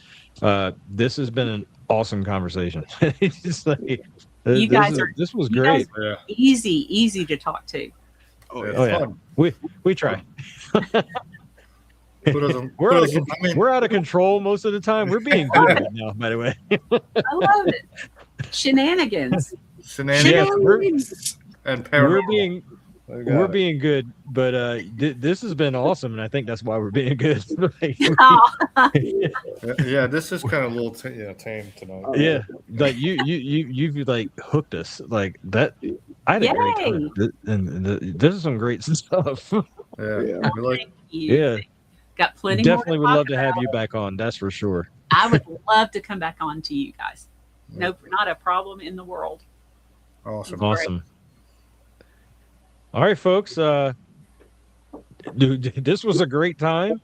This has been an awesome conversation. It's just like this was great. Yeah. Easy to talk to. Yeah. We try. We're out of control most of the time. We're being good right now, by the way. I love it. Shenanigans. Shenanigans. And we're being good, but this has been awesome, and I think that's why we're being good. Yeah, this is kind of a little tame tonight. Yeah, like you've like hooked us like that. I had a great time, and this is some great stuff. Yeah, Got plenty. Definitely would love to have you back on. That's for sure. I would love to come back on to you guys. No, not a problem in the world. Awesome. All right, folks. Dude, this was a great time.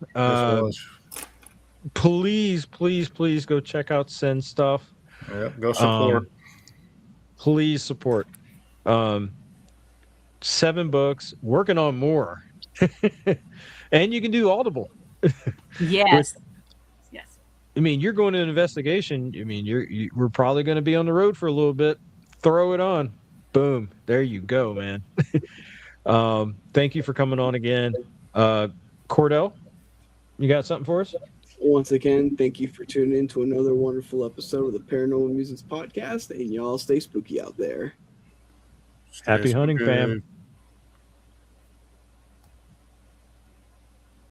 Please go check out Cyn stuff. Yeah, go support. Please support. 7 books, working on more. And you can do Audible. Yes. Yes. I mean, you're going to an investigation. I mean, we're probably going to be on the road for a little bit. Throw it on. Boom. There you go, man. Thank you for coming on again. Cordell, you got something for us? Once again, thank you for tuning in to another wonderful episode of the Paranormal Musings Podcast, and y'all stay spooky out there. Happy hunting, fam.